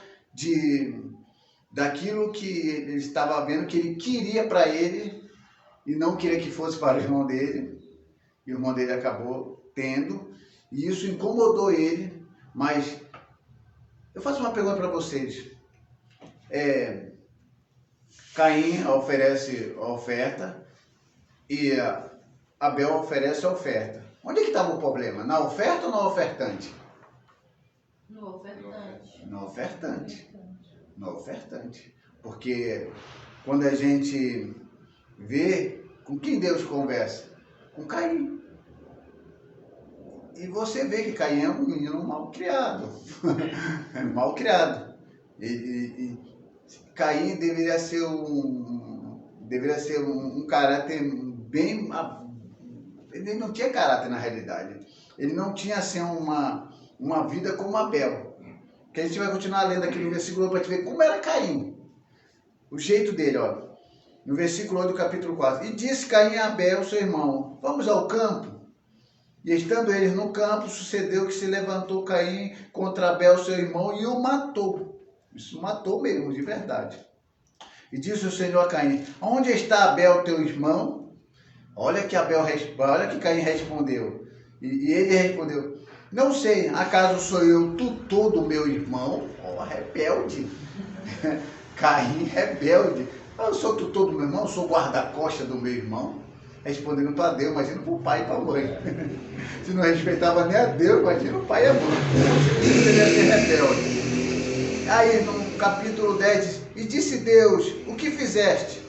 daquilo que ele estava vendo, que ele queria para ele e não queria que fosse para o irmão dele. E o irmão dele acabou tendo, e isso incomodou ele. Mas eu faço uma pergunta para vocês. Caim oferece a oferta e Abel oferece a oferta. Onde é que estava o problema? Na oferta ou no ofertante? No ofertante. No ofertante. No ofertante. Porque quando a gente vê com quem Deus conversa, com Caim. E você vê que Caim é um menino mal criado. Mal criado. Caim deveria ser um caráter bem... Ele não tinha caráter na realidade. Ele não tinha assim uma vida como Abel. Que a gente vai continuar lendo aqui no versículo 1 para te ver como era Caim. O jeito dele, ó. No versículo 8 do capítulo 4. E disse Caim a Abel, seu irmão, vamos ao campo? E estando eles no campo, sucedeu que se levantou Caim contra Abel, seu irmão, e o matou. Isso matou mesmo, de verdade. E disse o Senhor a Caim, onde está Abel, teu irmão? Olha que Caim respondeu. E ele respondeu, não sei, acaso sou eu tutor do meu irmão? Ó, rebelde. Caim, rebelde. Eu sou tutor do meu irmão, sou guarda-costa do meu irmão. Respondendo para Deus, imagina para o pai e para a mãe. Se não respeitava nem a Deus, imagina o pai e a mãe. Ele devia ser rebelde. Aí no capítulo 10 diz, e disse Deus, o que fizeste?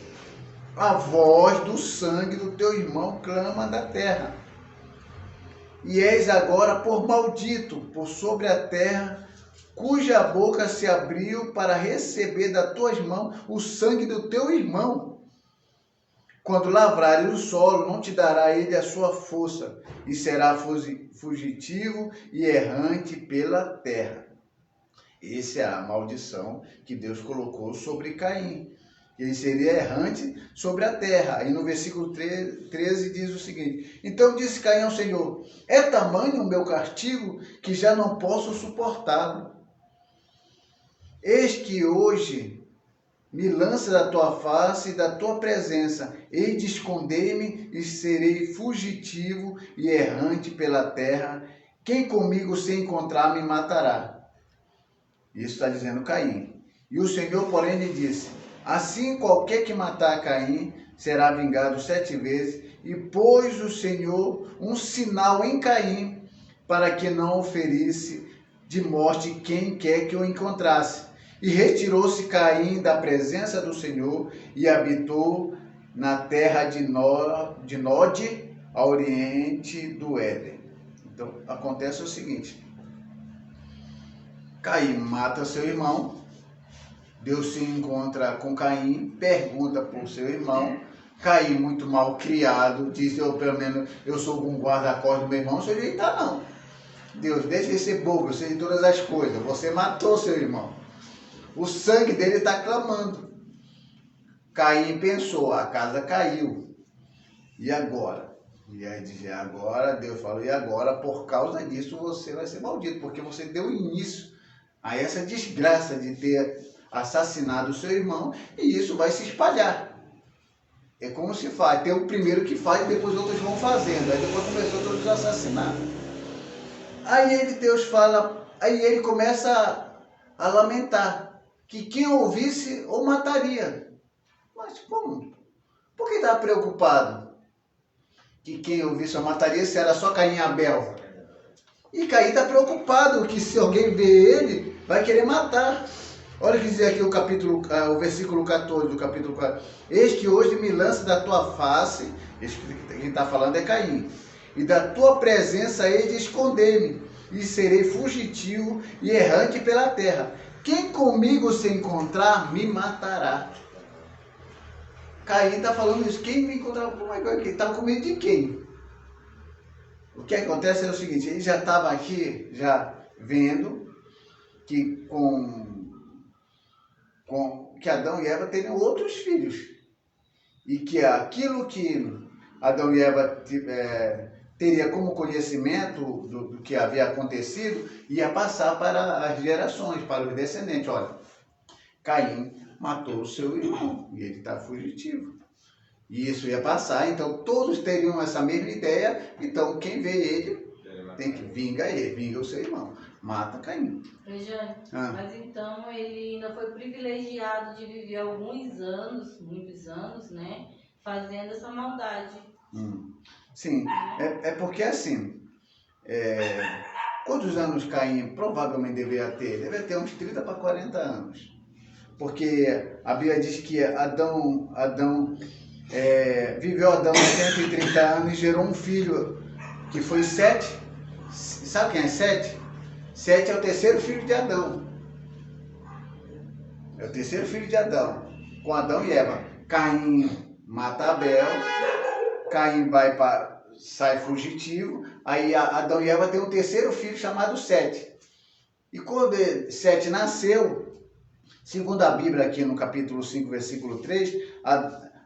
A voz do sangue do teu irmão clama da terra. E és agora por maldito, por sobre a terra, cuja boca se abriu para receber das tuas mãos o sangue do teu irmão. Quando lavrares o solo, não te dará ele a sua força, e será fugitivo e errante pela terra. Essa é a maldição que Deus colocou sobre Caim. Ele seria errante sobre a terra. Aí no versículo 13 diz o seguinte, então disse Caim ao Senhor, é tamanho o meu castigo que já não posso suportá-lo. Eis que hoje me lança da tua face e da tua presença, hei de esconder-me e serei fugitivo e errante pela terra. Quem comigo se encontrar me matará. Isso está dizendo Caim. E o Senhor, porém, lhe disse, assim qualquer que matar Caim será vingado 7 vezes, e pôs o Senhor um sinal em Caim, para que não o ferisse de morte quem quer que o encontrasse. E retirou-se Caim da presença do Senhor e habitou na terra de Nod, a oriente do Éden. Então, acontece o seguinte. Caim mata seu irmão. Deus se encontra com Caim, pergunta por seu irmão. Caim, muito mal criado, diz, pelo menos, eu sou um guarda-costas do meu irmão, não sou ajeitar não. Deus, deixa ele ser bobo, eu sei de todas as coisas. Você matou seu irmão. O sangue dele está clamando. Caim pensou, a casa caiu. E agora? E aí diz, agora, Deus falou, e agora, por causa disso, você vai ser maldito, porque você deu início a essa desgraça de ter assassinado o seu irmão, e isso vai se espalhar. É como se faz, tem o primeiro que faz, e depois outros vão fazendo. Aí depois começou todos os assassinatos. Aí Deus fala, aí ele começa a lamentar, que quem ouvisse o mataria. Mas como? Por que estava preocupado? Que quem ouvisse o mataria se era só Caim e Abel. E Caim está preocupado que se alguém ver ele, vai querer matar. Olha o que diz aqui o versículo 14 do capítulo 4. Eis que hoje me lança da tua face, quem está falando é Caim, e da tua presença hei de esconder-me, e serei fugitivo e errante pela terra. Quem comigo se encontrar, me matará. Caim está falando isso. Quem me encontrar, ele estava com medo de quem? O que acontece é o seguinte, ele já estava aqui, já vendo que que Adão e Eva teriam outros filhos. E que aquilo que Adão e Eva teria como conhecimento do que havia acontecido, ia passar para as gerações, para os descendentes. Olha, Caim matou o seu irmão e ele está fugitivo. E isso ia passar, então todos teriam essa mesma ideia. Então quem vê ele tem que vinga o seu irmão. Mata Caim. Jane, mas então ele ainda foi privilegiado de viver alguns anos, muitos anos, né? Fazendo essa maldade. Sim, é porque assim, quantos anos Caim provavelmente deveria ter? Deveria ter uns 30 para 40 anos. Porque a Bíblia diz que viveu Adão 130 anos e gerou um filho que foi Sete. Sabe quem é Sete? Sete é o terceiro filho de Adão. É o terceiro filho de Adão, com Adão e Eva. Caim mata Abel, Caim sai fugitivo, aí Adão e Eva têm um terceiro filho chamado Sete. E quando Sete nasceu, segundo a Bíblia aqui no capítulo 5, versículo 3,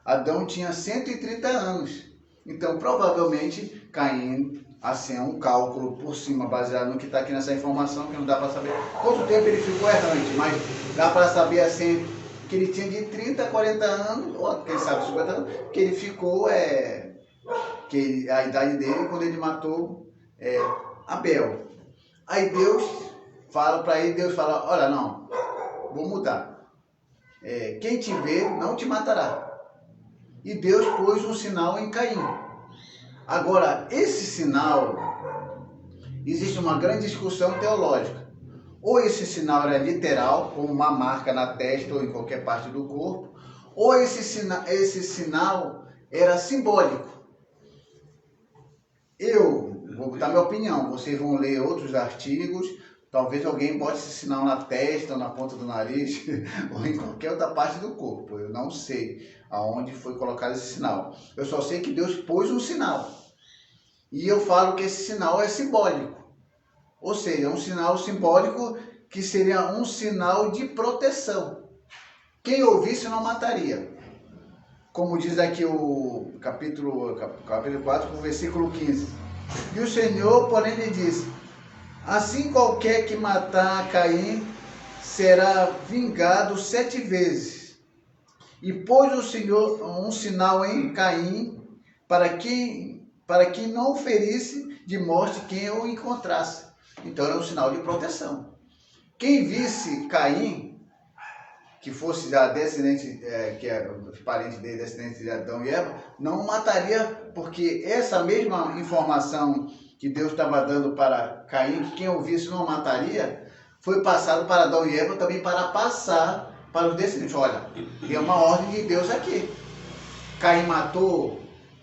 Adão tinha 130 anos. Então, provavelmente, Caim, assim, é um cálculo por cima, baseado no que está aqui nessa informação, que não dá para saber quanto tempo ele ficou errante, mas dá para saber, assim, que ele tinha de 30 a 40 anos, ou quem sabe 50 anos, que ele ficou, que a idade dele, quando ele matou Abel. Aí Deus fala para ele, Deus fala, olha, não, vou mudar. Quem te vê não te matará. E Deus pôs um sinal em Caim. Agora, esse sinal, existe uma grande discussão teológica. Ou esse sinal era literal, como uma marca na testa ou em qualquer parte do corpo, ou esse sinal era simbólico. Eu vou botar minha opinião, vocês vão ler outros artigos, talvez alguém bote esse sinal na testa, ou na ponta do nariz, ou em qualquer outra parte do corpo. Eu não sei aonde foi colocado esse sinal. Eu só sei que Deus pôs um sinal. E eu falo que esse sinal é simbólico. Ou seja, um sinal simbólico que seria um sinal de proteção. Quem ouvisse não mataria. Como diz aqui o capítulo 4, versículo 15. E o Senhor, porém, lhe disse: assim qualquer que matar a Caim será vingado 7 vezes. E pôs o Senhor um sinal em Caim para que não ferisse de morte quem o encontrasse. Então era um sinal de proteção. Quem visse Caim, que fosse já descendente, que é parente dele, descendente de Adão e Eva, não mataria, porque essa mesma informação que Deus estava dando para Caim, que quem ouvisse não mataria, foi passado para Adão e Eva também para passar para os descendentes. Olha, tem uma ordem de Deus aqui. Caim matou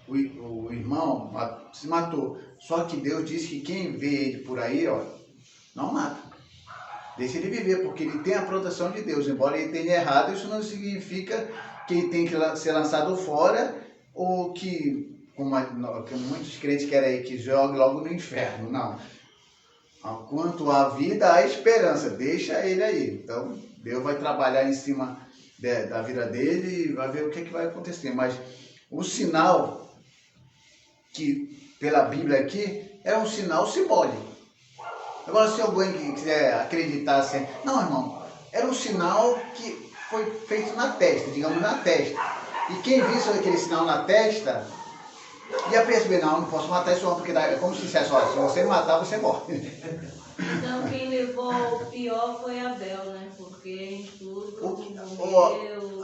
o irmão, se matou. Só que Deus disse que quem vê ele por aí, ó, não mata. Deixa ele viver, porque ele tem a proteção de Deus. Embora ele tenha errado, isso não significa que ele tem que ser lançado fora, ou que, como muitos crentes querem aí, que jogue logo no inferno. Não. Quanto à vida, há esperança. Deixa ele aí. Então, Deus vai trabalhar em cima da vida dele e vai ver o que vai acontecer. Mas o sinal, que pela Bíblia aqui, é um sinal simbólico. Agora, se alguém quiser acreditar assim, não, irmão, era um sinal que foi feito na testa, digamos na testa. E quem visse aquele sinal na testa, ia perceber, não posso matar esse homem, porque é como se dissesse, olha, se você me matar, você morre. Então, quem levou o pior foi Abel, né? Porque em tudo morreu.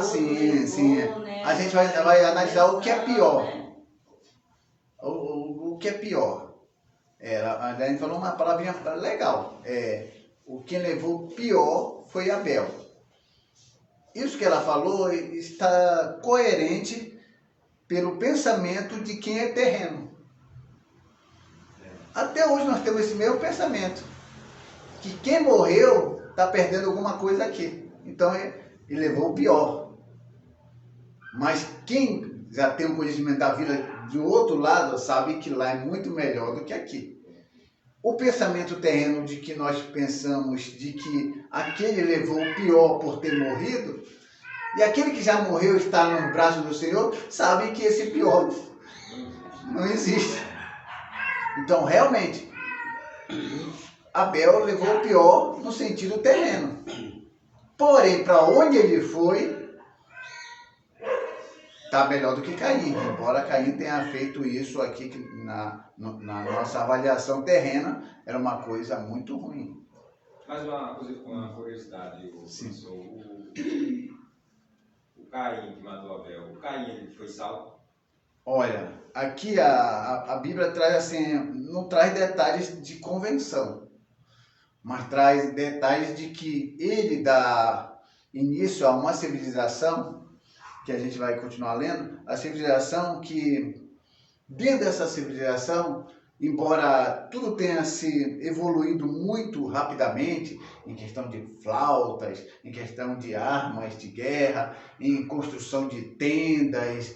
Sim. Né? A gente vai analisar o que é pior. Né? O que é pior. A gente falou uma palavrinha legal. O que levou pior foi Abel. Isso que ela falou está coerente pelo pensamento de quem é terreno. Até hoje nós temos esse mesmo pensamento. Que quem morreu está perdendo alguma coisa aqui. Então ele levou o pior. Mas quem já tem um conhecimento da vida do outro lado sabe que lá é muito melhor do que aqui. O pensamento terreno de que nós pensamos de que aquele levou o pior por ter morrido, e aquele que já morreu está nos braços do Senhor, sabe que esse pior não existe. Então, realmente, Abel levou o pior no sentido terreno. Porém, para onde ele foi, está melhor do que Caim, embora Caim tenha feito isso aqui, que na nossa avaliação terrena era uma coisa muito ruim. Mais uma curiosidade, professor. O Caim que matou Abel, o Caim ele foi salvo? Olha, aqui a Bíblia traz assim, não traz detalhes de convenção, mas traz detalhes de que ele dá início a uma civilização, que a gente vai continuar lendo, a civilização que, dentro dessa civilização, embora tudo tenha se evoluído muito rapidamente, em questão de flautas, em questão de armas de guerra, em construção de tendas,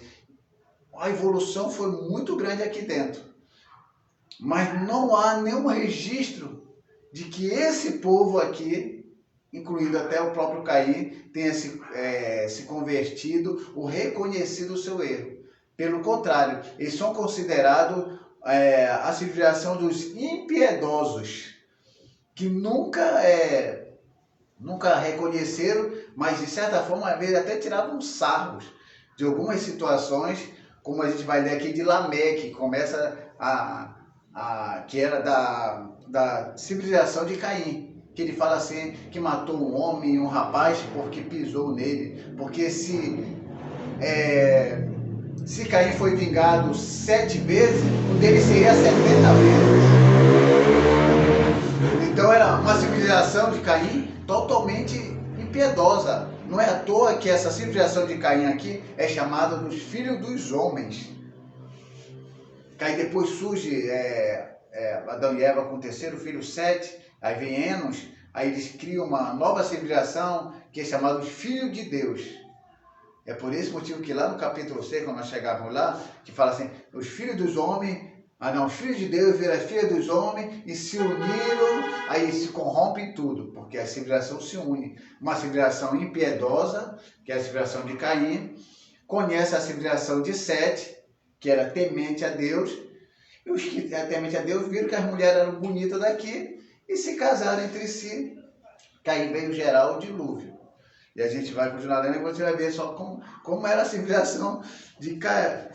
a evolução foi muito grande aqui dentro. Mas não há nenhum registro de que esse povo aqui, incluindo até o próprio Caim, tenha se convertido ou reconhecido o seu erro. Pelo contrário, eles são considerados a civilização dos impiedosos, que nunca reconheceram, mas de certa forma, às vezes até tiravam sarros de algumas situações, como a gente vai ler aqui de Lameque, que começa que era da civilização de Caim, que ele fala assim, que matou um homem e um rapaz porque pisou nele, porque se Caim foi vingado 7 vezes, o dele seria 70 vezes. Então era uma civilização de Caim totalmente impiedosa. Não é à toa que essa civilização de Caim aqui é chamada dos filhos dos homens. Aí depois surge Adão e Eva com o terceiro filho, Sete, aí vem Enos, aí eles criam uma nova civilização que é chamada os filhos de Deus. É por esse motivo que lá no capítulo 6, quando nós chegávamos lá, que fala assim, os filhos dos homens, os filhos de Deus viram a filha dos homens e se uniram, aí se corrompem tudo, porque a civilização se une. Uma civilização impiedosa, que é a civilização de Caim, conhece a civilização de Sete, que era temente a Deus, e os que eram temente a Deus viram que as mulheres eram bonitas daqui e se casaram entre si, que aí veio gerar o dilúvio. E a gente vai continuar lendo e você vai ver só como era a civilização de Caim.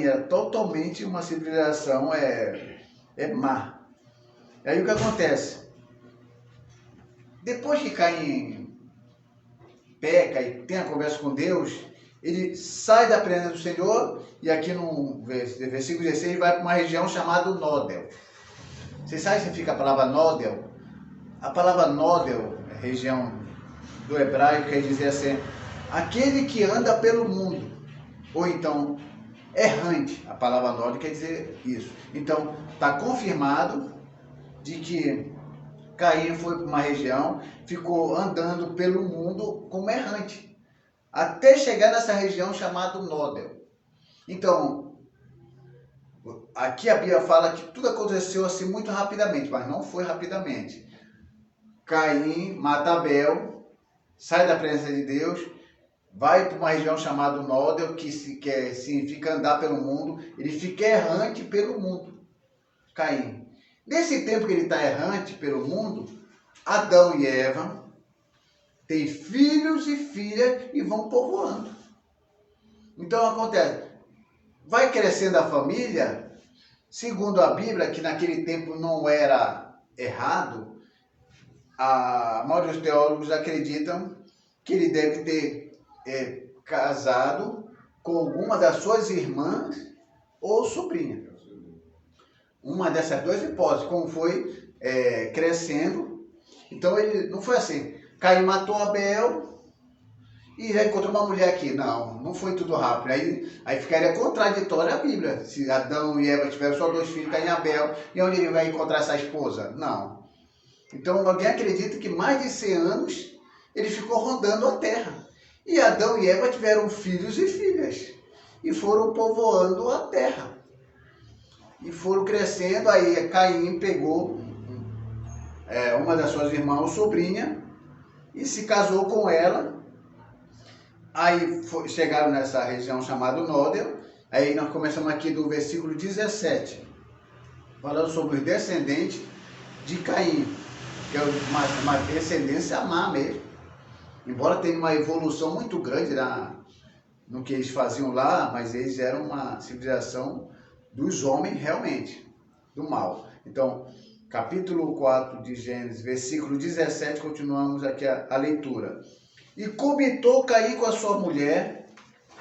Era totalmente uma civilização má. E aí o que acontece? Depois que Caim peca e tem a conversa com Deus, ele sai da presença do Senhor e aqui no versículo 16 ele vai para uma região chamada Nódel. Vocês sabem o que significa a palavra Nódel? A palavra Nódel, região do hebraico, quer dizer assim, aquele que anda pelo mundo, ou então errante. A palavra Nódel quer dizer isso. Então está confirmado de que Caim foi para uma região, ficou andando pelo mundo como errante, até chegar nessa região chamada Nódel. Então, aqui a Bíblia fala que tudo aconteceu assim muito rapidamente, mas não foi rapidamente. Caim mata Abel, sai da presença de Deus, vai para uma região chamada Nódel, que significa andar pelo mundo, ele fica errante pelo mundo, Caim. Nesse tempo que ele está errante pelo mundo, Adão e Eva têm filhos e filhas e vão povoando. Então acontece, vai crescendo a família, segundo a Bíblia, que naquele tempo não era errado, a maioria dos teólogos acreditam que ele deve ter casado com alguma das suas irmãs ou sobrinha. Uma dessas duas hipóteses, como foi crescendo. Então ele não foi assim, Caim matou Abel e já encontrou uma mulher aqui. Não foi tudo rápido. Aí ficaria contraditória a Bíblia. Se Adão e Eva tiveram só 2 filhos, Caim e Abel, e onde ele vai encontrar essa esposa? Não. Então alguém acredita que mais de 100 anos ele ficou rondando a terra. E Adão e Eva tiveram filhos e filhas. E foram povoando a terra. E foram crescendo, aí Caim pegou uma das suas irmãs, ou sobrinha, e se casou com ela. Aí chegaram nessa região chamada Nódel. Aí nós começamos aqui do versículo 17, falando sobre os descendentes de Caim, que é uma descendência má mesmo. Embora tenha uma evolução muito grande no que eles faziam lá, mas eles eram uma civilização dos homens realmente, do mal. Então, capítulo 4 de Gênesis, versículo 17, continuamos aqui a leitura. E cobitou Caim com a sua mulher,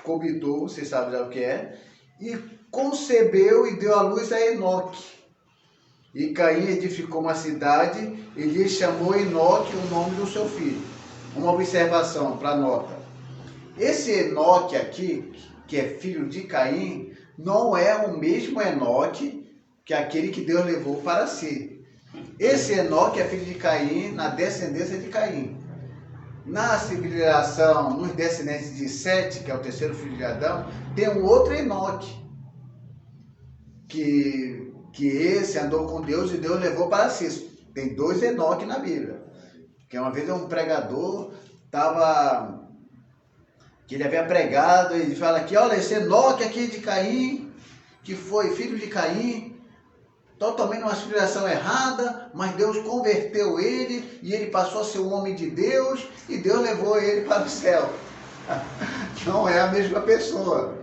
cobitou, vocês sabem já o que é, e concebeu e deu à luz a Enoque. E Caim edificou uma cidade e lhe chamou Enoque o nome do seu filho. Uma observação para nota. Esse Enoque aqui, que é filho de Caim, não é o mesmo Enoque que aquele que Deus levou para si. Esse Enoque é filho de Caim, na descendência de Caim. Na civilização, nos descendentes de Sete, que é o terceiro filho de Adão, tem um outro Enoque, que esse andou com Deus e Deus levou para si. Tem 2 Enoque na Bíblia. Que uma vez um pregador que ele havia pregado, e ele fala aqui, olha, esse Enoque aqui de Caim, que foi filho de Caim, totalmente numa civilização errada, mas Deus converteu ele e ele passou a ser um homem de Deus e Deus levou ele para o céu. Não é a mesma pessoa.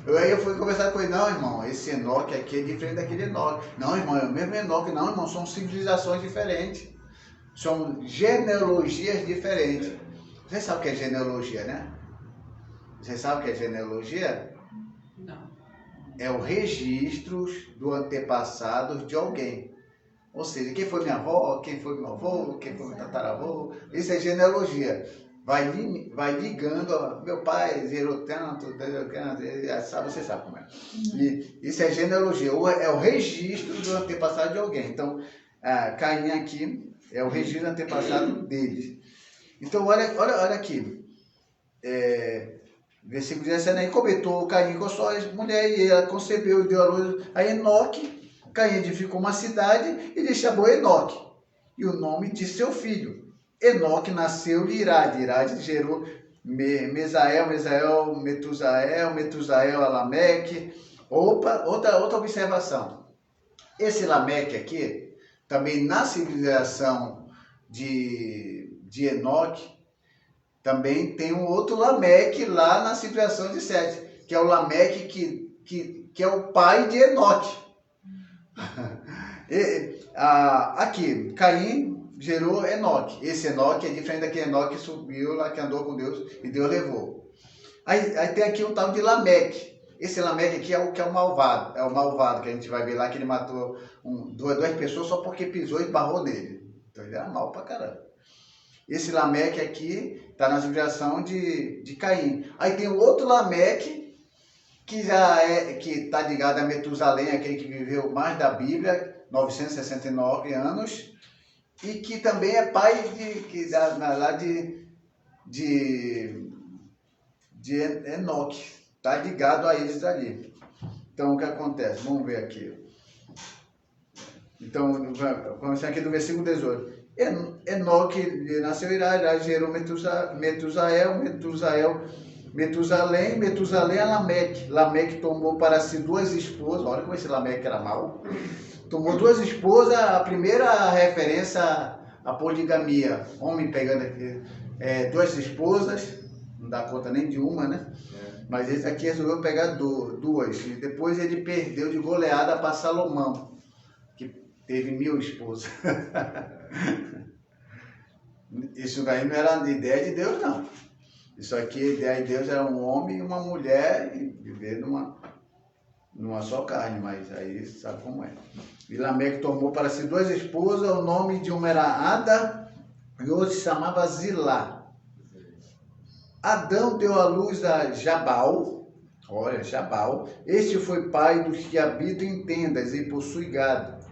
Aí eu fui conversar com ele, não, irmão, esse Enoque aqui é diferente daquele Enoque. Não, irmão, é o mesmo Enoque. Não, irmão, são civilizações diferentes. São genealogias diferentes. Você sabe o que é genealogia, né? Você sabe o que é genealogia? Não. É o registro do antepassado de alguém. Ou seja, quem foi minha avó, quem foi meu avô, quem foi meu tataravô. Isso é genealogia. Vai ligando, ó, meu pai gerou tanto, você sabe como é. E isso é genealogia, é o registro do antepassado de alguém. Então, Caim aqui é o registro do antepassado dele. Então, olha aqui. Versículo 17, aí cobetou Caim com sua mulher e ela concebeu e deu à luz a Enoque. Caim edificou uma cidade e lhe chamou Enoque, e o nome de seu filho. Enoque nasceu-lhe Irade, Irade gerou Mesael, Metusael a Lameque. Outra observação. Esse Lameque aqui, também na civilização de Enoque, também tem um outro Lameque lá na civilização de Sete, que é o Lameque que é o pai de Enoque. Aqui, Caim gerou Enoque. Esse Enoque é diferente daquele Enoque que subiu lá, que andou com Deus e Deus levou. Aí tem aqui um tal de Lameque. Esse Lameque aqui é o malvado. É o malvado que a gente vai ver lá, que ele matou duas pessoas só porque pisou e esbarrou nele. Então ele era mal pra caramba. Esse Lameque aqui está na civilização de Caim. Aí tem o outro Lameque, que está ligado a Metusalém, aquele que viveu mais da Bíblia, 969 anos, e que também é pai de Enoque. Está ligado a eles ali. Então, o que acontece? Vamos ver aqui. Então, começando aqui do versículo 18. Enoque nasceu Irade, gerou Metusalém a Lameque. Lameque tomou para si 2 esposas. Olha como esse Lameque era mau. Tomou 2 esposas. A primeira referência à poligamia. Homem pegando aqui 2 esposas. Não dá conta nem de uma, né? Mas esse aqui resolveu pegar 2. E depois ele perdeu de goleada para Salomão, que teve 1000 esposas. Isso daí não era a ideia de Deus, não. Isso aqui, a ideia de Deus era um homem e uma mulher e viver numa só carne, mas aí sabe como é. E Lameque tomou para si 2 esposas, o nome de uma era Ada e outra se chamava Zilá. Adão deu à luz a Jabal. Olha, Jabal. Este foi pai dos que habitam em tendas e possui gado.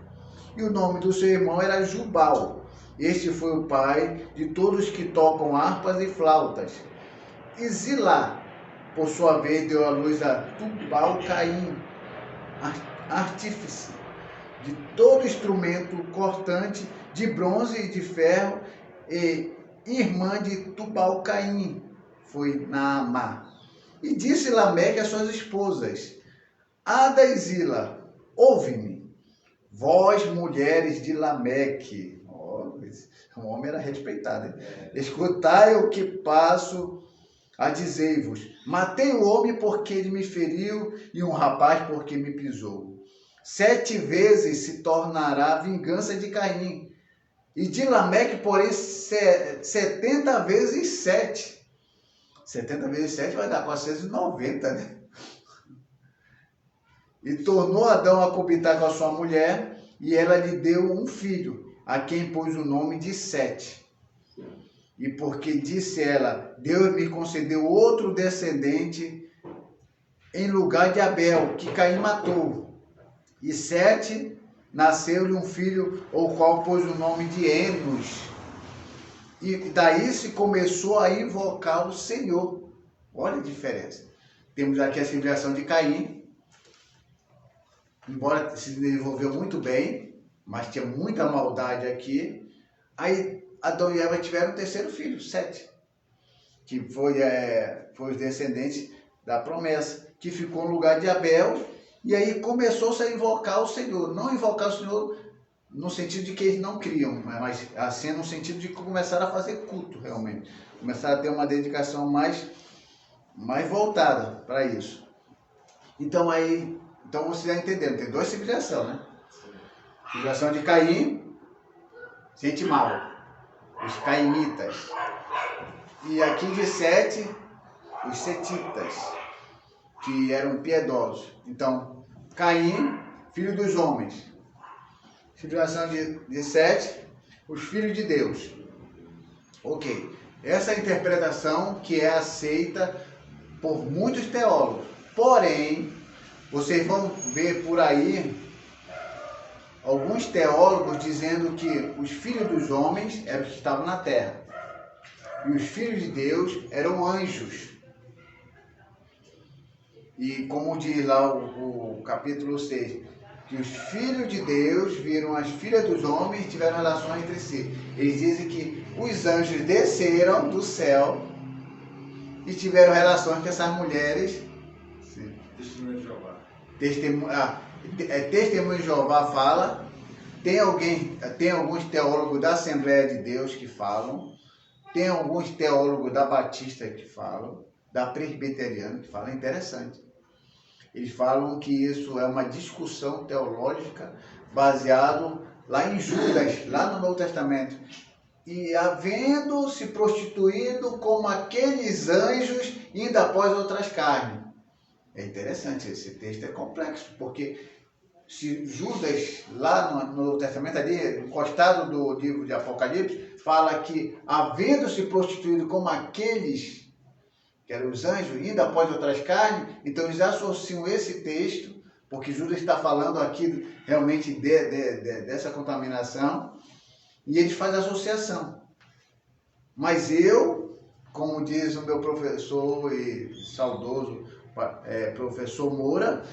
E o nome do seu irmão era Jubal. Este foi o pai de todos que tocam harpas e flautas. E Zilá, por sua vez, deu à luz a Tubal-Caim, artífice de todo instrumento cortante, de bronze e de ferro, e irmã de Tubal-Caim, foi Naamá. E disse Lameque às suas esposas: Ada e Zila, ouve-me, vós mulheres de Lameque. O homem era respeitado, hein? Escutai o que passo a dizer-vos. Matei o homem porque ele me feriu e um rapaz porque me pisou. 7 vezes se tornará a vingança de Caim. E de Lameque, porém, 70 vezes 7. 70 vezes 7 vai dar 490, né? E tornou Adão a cobitar com a sua mulher, e ela lhe deu um filho, a quem pôs o nome de Sete. E porque disse ela, Deus me concedeu outro descendente em lugar de Abel, que Caim matou. E Sete nasceu-lhe um filho, o qual pôs o nome de Enos. E daí se começou a invocar o Senhor. Olha a diferença. Temos aqui a civilização de Caim, embora se desenvolveu muito bem, mas tinha muita maldade aqui. Aí Adão e Eva tiveram um terceiro filho, Sete, que foi os descendentes da promessa, que ficou no lugar de Abel, e aí começou-se a invocar o Senhor. Não invocar o Senhor no sentido de que eles não criam, mas assim no sentido de que começaram a fazer culto realmente. Começaram a ter uma dedicação mais voltada para isso. Então você já entendeu, tem duas civilizações, né? Civilização de Caim, gente mal, os cainitas. E aqui de Sete, os setitas, que eram piedosos. Então, Caim, filho dos homens. Civilização de Sete, os filhos de Deus. Ok. Essa é a interpretação que é aceita por muitos teólogos. Porém, vocês vão ver por aí alguns teólogos dizendo que os filhos dos homens eram os que estavam na terra. E os filhos de Deus eram anjos. E como diz lá o capítulo 6, que os filhos de Deus viram as filhas dos homens e tiveram relações entre si. Eles dizem que os anjos desceram do céu e tiveram relações com essas mulheres. Testemunho de Jeová. Testemunho de Jeová fala. Tem alguns teólogos da Assembleia de Deus que falam. Tem alguns teólogos da Batista que falam. Da Presbiteriana que falam. É interessante. Eles falam que isso é uma discussão teológica baseado lá em Judas, lá no Novo Testamento. E havendo se prostituído como aqueles anjos indo após outras carnes. É interessante, esse texto é complexo, porque se Judas, lá no Novo Testamento, ali, encostado do livro de Apocalipse, fala que havendo se prostituído como aqueles que eram os anjos, indo após outras carnes, então eles associam esse texto, porque Judas está falando aqui realmente dessa contaminação, e eles fazem associação. Mas eu, como diz o meu professor e saudoso professor Moura,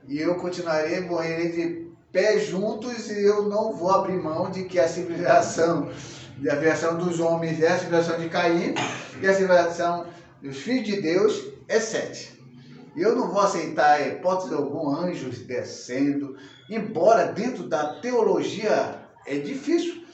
e eu morrerei de pé juntos, e eu não vou abrir mão de que a civilização dos homens é a civilização de Caim, e a civilização dos filhos de Deus é Sete. E eu não vou aceitar hipótese algum, anjos descendo, embora dentro da teologia é difícil.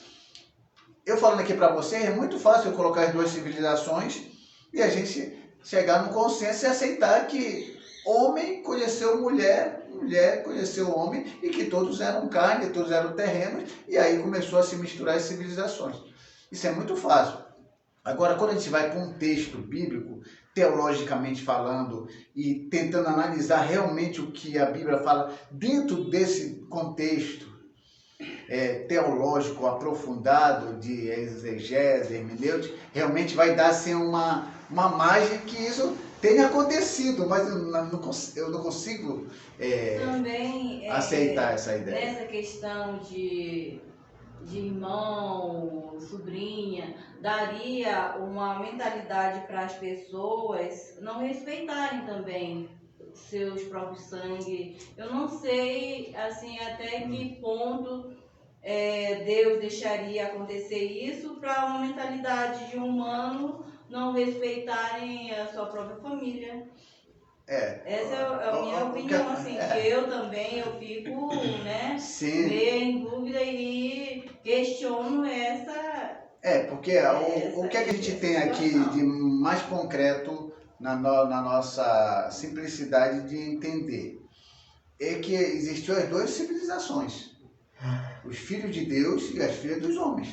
Eu falando aqui para vocês, é muito fácil eu colocar as duas civilizações e a gente chegar no consenso e aceitar que homem conheceu mulher, mulher conheceu homem, e que todos eram carne, todos eram terrenos, e aí começou a se misturar as civilizações. Isso é muito fácil. Agora, quando a gente vai para um texto bíblico, teologicamente falando, e tentando analisar realmente o que a Bíblia fala dentro desse contexto teológico aprofundado de exegese, hermenêutica, realmente vai dar assim, uma margem que isso tenha acontecido, mas eu não consigo também, aceitar essa ideia. Nessa questão de irmão, sobrinha, daria uma mentalidade para as pessoas não respeitarem também seus próprios sangue. Eu não sei assim até que ponto Deus deixaria acontecer isso para uma mentalidade de humano não respeitarem a sua própria família. Essa é a minha opinião, assim, que eu fico, né, meio em dúvida e questiono essa... porque o que é que a gente tem aqui de mais concreto na nossa simplicidade de entender? É que existiam as duas civilizações, os filhos de Deus e as filhas dos homens.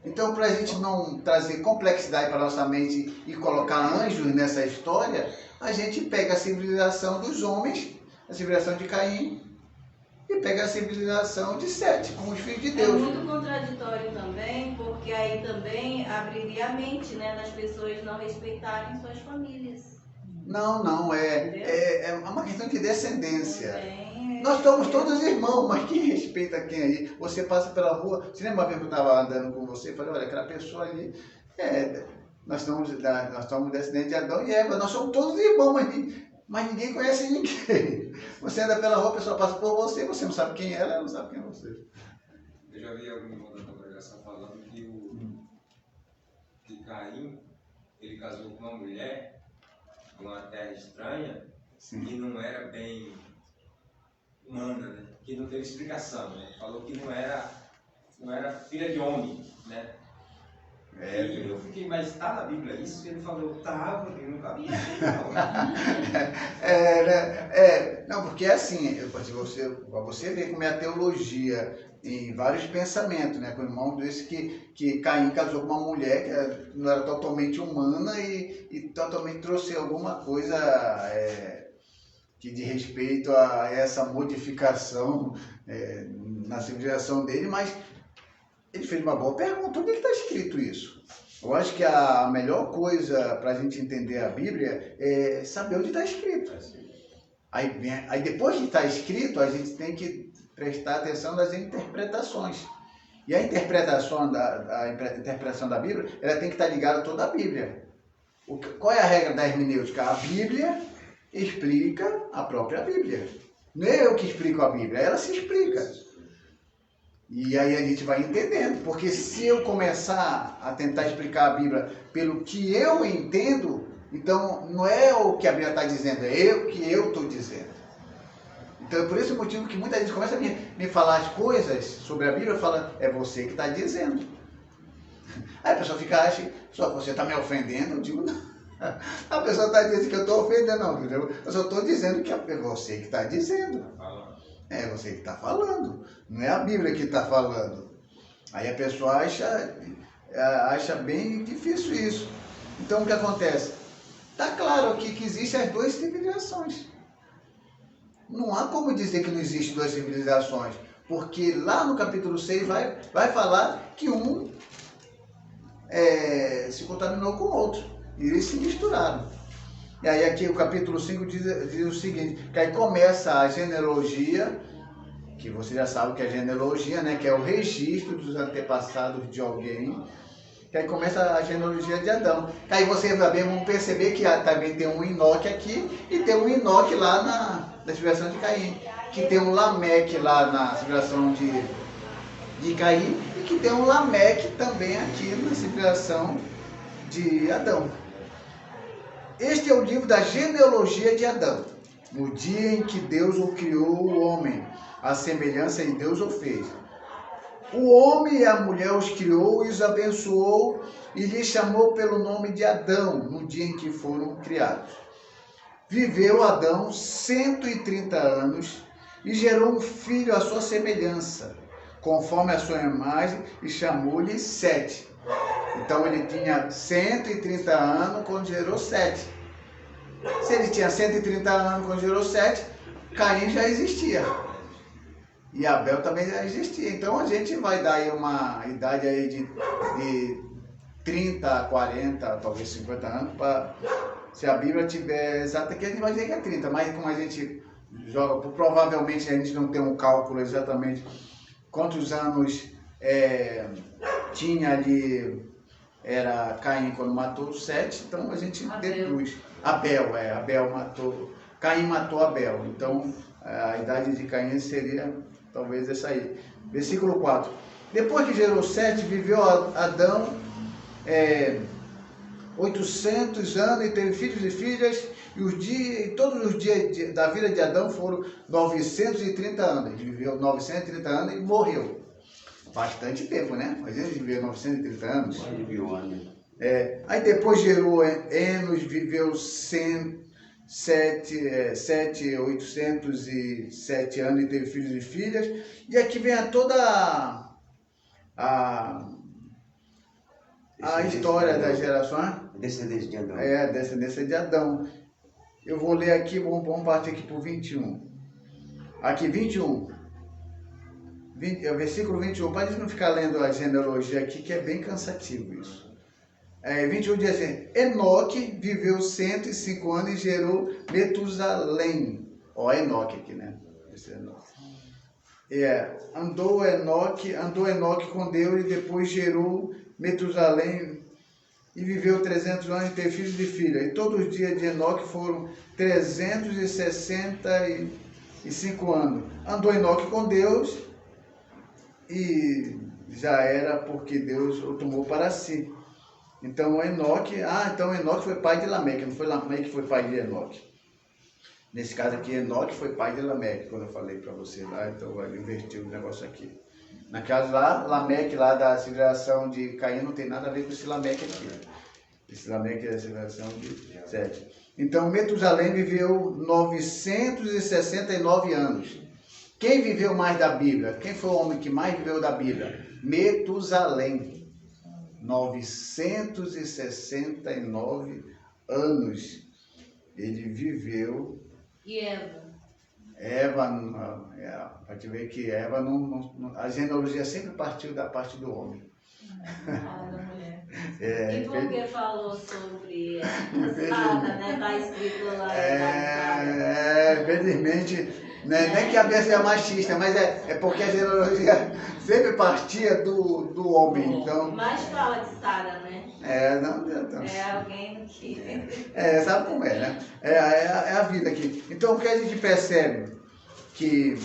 Então, para a gente não trazer complexidade para a nossa mente e colocar anjos nessa história, a gente pega a civilização dos homens, a civilização de Caim, e pega a civilização de Sete, com os filhos de Deus. É muito contraditório também, porque aí também abriria a mente, né, das pessoas não respeitarem suas famílias. Não, Entendeu? é uma questão de descendência. Tem- Nós somos todos irmãos, mas quem respeita quem aí? Você passa pela rua, você lembra uma vez que eu estava andando com você e falei, olha, aquela pessoa ali, nós somos descendentes de Adão e Eva, nós somos todos irmãos, mas ninguém conhece ninguém. Você anda pela rua, a pessoa passa por você, você não sabe quem é ela não sabe quem é você. Eu já vi algum irmão da congregação falando que Caim, ele casou com uma mulher de uma terra estranha, Sim. que não era bem humana, né? Que não teve explicação, né? Falou que não era filha de homem, né? E eu fiquei, mas está na Bíblia isso? Ele falou, tá, porque não cabia assim, não. Não, porque é assim, você vê como é a teologia em vários pensamentos, né? Com o irmão desse que Caim casou com uma mulher que não era totalmente humana e totalmente trouxe alguma coisa que de respeito a essa modificação na civilização dele, mas ele fez uma boa pergunta. Onde é que está escrito isso? Eu acho que a melhor coisa para a gente entender a Bíblia é saber onde está escrito. Aí depois que está escrito, a gente tem que prestar atenção nas interpretações. E a interpretação da Bíblia, ela tem que estar ligada a toda a Bíblia. Qual é a regra da hermenêutica? A Bíblia explica a própria Bíblia. Não é eu que explico a Bíblia, ela se explica. E aí a gente vai entendendo, porque se eu começar a tentar explicar a Bíblia pelo que eu entendo, então não é o que a Bíblia está dizendo, é o que eu estou dizendo. Então é por esse motivo que muita gente começa a me falar as coisas sobre a Bíblia e fala, é você que está dizendo. Aí a pessoa acha, só você está me ofendendo? Eu digo, não. A pessoa está dizendo que eu estou ofendendo, não, entendeu? Eu só estou dizendo que é você que está dizendo. É você que está falando, não é a Bíblia que está falando. Aí a pessoa acha bem difícil isso. Então o que acontece? Está claro aqui que existem as duas civilizações. Não há como dizer que não existem duas civilizações, porque lá no capítulo 6 vai falar que um se contaminou com o outro, e eles se misturaram. E aí aqui o capítulo 5 diz o seguinte, que aí começa a genealogia, que você já sabe o que é genealogia, né? Que é o registro dos antepassados de alguém, que aí começa a genealogia de Adão. Que aí vocês também vão perceber que também tem um Enoque aqui, e tem um Enoque lá na civilização de Caim, que tem um Lameque lá na civilização de Caim, e que tem um Lameque também aqui na civilização de Adão. Este é o livro da genealogia de Adão. No dia em que Deus o criou, o homem, a semelhança de Deus o fez. O homem e a mulher os criou e os abençoou e lhes chamou pelo nome de Adão, no dia em que foram criados. Viveu Adão 130 anos e gerou um filho à sua semelhança, conforme a sua imagem, e chamou-lhe Sete. Então ele tinha 130 anos quando gerou Sete. Se ele tinha 130 anos quando gerou Sete, Caim já existia. E Abel também já existia. Então a gente vai dar aí uma idade aí de 30, 40, talvez 50 anos, se a Bíblia tiver exata, que a gente vai dizer que é 30, mas como a gente joga, provavelmente a gente não tem um cálculo exatamente quantos anos tinha ali, era Caim quando matou Sete, então a gente deduz. Abel matou, Caim matou Abel, então a idade de Caim seria talvez essa aí. Versículo 4. Depois que gerou Sete, viveu Adão 800 anos e teve filhos e filhas, e todos os dias da vida de Adão foram 930 anos. Ele viveu 930 anos e morreu. Bastante tempo, né? Mas ele viveu 930 anos. Aí depois gerou Enos, viveu 807 anos e teve filhos e filhas. E aqui vem toda a história das gerações. Descendência de Adão. A descendência de Adão. Eu vou ler aqui, vamos partir aqui por 21. Aqui, 21. Versículo 21. Para a gente não ficar lendo a genealogia aqui, que é bem cansativo isso. 21 diz assim, Enoque viveu 105 anos e gerou Metusalém. Ó, Enoque aqui, né? Esse é Enoque. Andou Enoque com Deus e depois gerou Metusalém e viveu 300 anos e teve filhos e filhas. E todos os dias de Enoque foram 365 anos. Andou Enoque com Deus e já era porque Deus o tomou para si. Então Enoque foi pai de Lameque, não foi Lameque que foi pai de Enoque. Nesse caso aqui, Enoque foi pai de Lameque, quando eu falei para você lá, então vai inverter o negócio aqui. Na casa lá, Lameque lá da civilização de Caim não tem nada a ver com esse Lameque aqui. Esse Lameque é da civilização de Sete. Então Metusalém viveu 969 anos. Quem viveu mais da Bíblia? Quem foi o homem que mais viveu da Bíblia? Metusalém. 969 anos ele viveu. E Eva? Para te ver que Eva a genealogia sempre partiu da parte do homem. Da mulher. É, E por que falou sobre Sara, né? Está escrito lá. Infelizmente, né? Nem que a Bíblia seja machista, mas é porque a genealogia sempre partia do homem. Então, Mas fala de Sara, né? Não. É alguém que... Sabe como é, né? É a vida aqui. Então, o que a gente percebe que,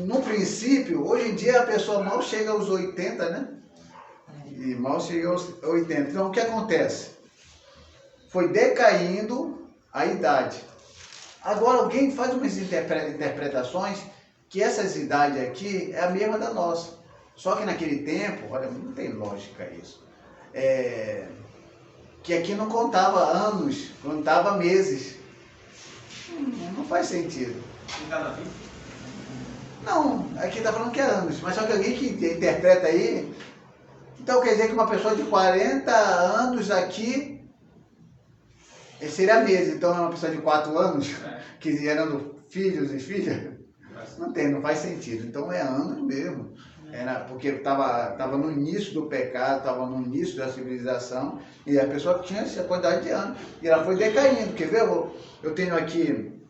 no princípio, hoje em dia a pessoa mal chega aos 80, né? E mal chega aos 80. Então, o que acontece? Foi decaindo a idade. Agora, alguém faz umas interpretações que essas idades aqui é a mesma da nossa. Só que naquele tempo, olha, não tem lógica isso. Que aqui não contava anos, contava meses. Não faz sentido. Não está na Bíblia? Não, aqui está falando que é anos, mas só que alguém que interpreta aí, então quer dizer que uma pessoa de 40 anos aqui seria meses, então é uma pessoa de 4 anos, que gerando filhos e filhas, não faz sentido, então é anos mesmo. Porque estava no início do pecado, estava no início da civilização, e a pessoa tinha essa quantidade de anos, e ela foi decaindo. Quer ver? Eu tenho aqui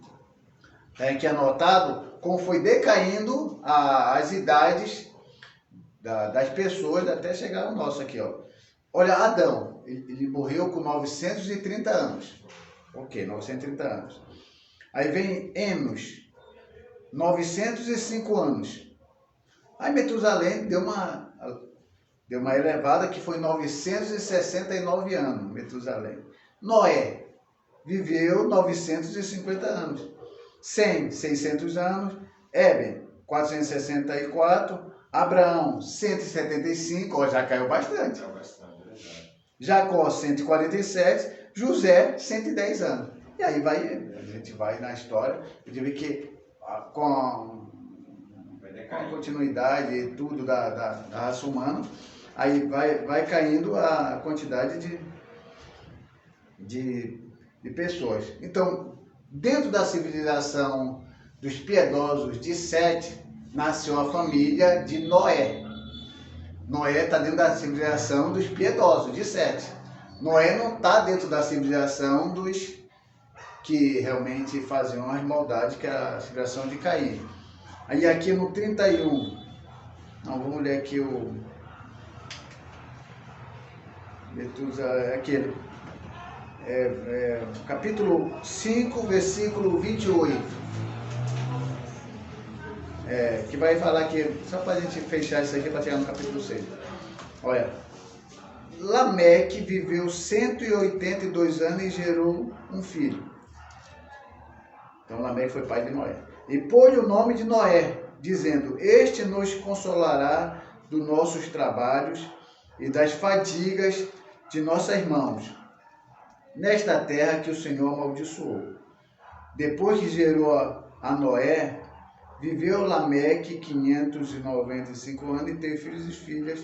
anotado como foi decaindo as idades das pessoas até chegar ao nosso aqui. Ó. Olha, Adão, ele morreu com 930 anos. Ok, 930 anos. Aí vem Enos, 905 anos. Aí Metusalém deu uma elevada que foi 969 anos, Metusalém. Noé viveu 950 anos. Sem 600 anos. Eben, 464. Abraão, 175. Ó, já caiu bastante. Jacó, 147. José, 110 anos. E aí a gente vai na história e vê que com a continuidade e tudo da raça humana, aí vai caindo a quantidade de pessoas. Então, dentro da civilização dos piedosos de Sete, nasceu a família de Noé. Noé está dentro da civilização dos piedosos de Sete. Noé não está dentro da civilização dos que realmente faziam as maldades, que é a civilização de Caim. Aí aqui no 31, vamos ler aqui o aquele, capítulo 5, versículo 28, que vai falar aqui, só para a gente fechar isso aqui para chegar no capítulo 6. Olha, Lameque viveu 182 anos e gerou um filho. Então Lameque foi pai de Noé. E pôs o nome de Noé, dizendo: Este nos consolará dos nossos trabalhos e das fadigas de nossas mãos, nesta terra que o Senhor amaldiçoou. Depois que gerou a Noé, viveu Lameque 595 anos e teve filhos e filhas.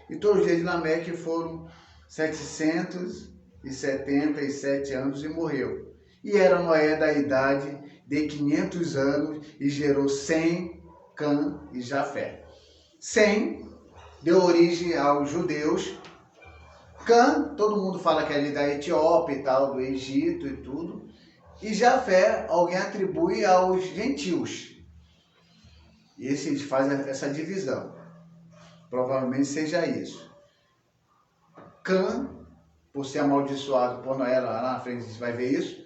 E todos os dias de Lameque foram 777 anos e morreu. E era Noé da idade de 500 anos e gerou Sem, Cã e Jafé. Sem deu origem aos judeus Cã, todo mundo fala que é ali da Etiópia e tal, do Egito e tudo. E Jafé, alguém atribui aos gentios. E eles fazem essa divisão. Provavelmente seja isso. Cã, por ser amaldiçoado por Noé, lá na frente a gente vai ver isso,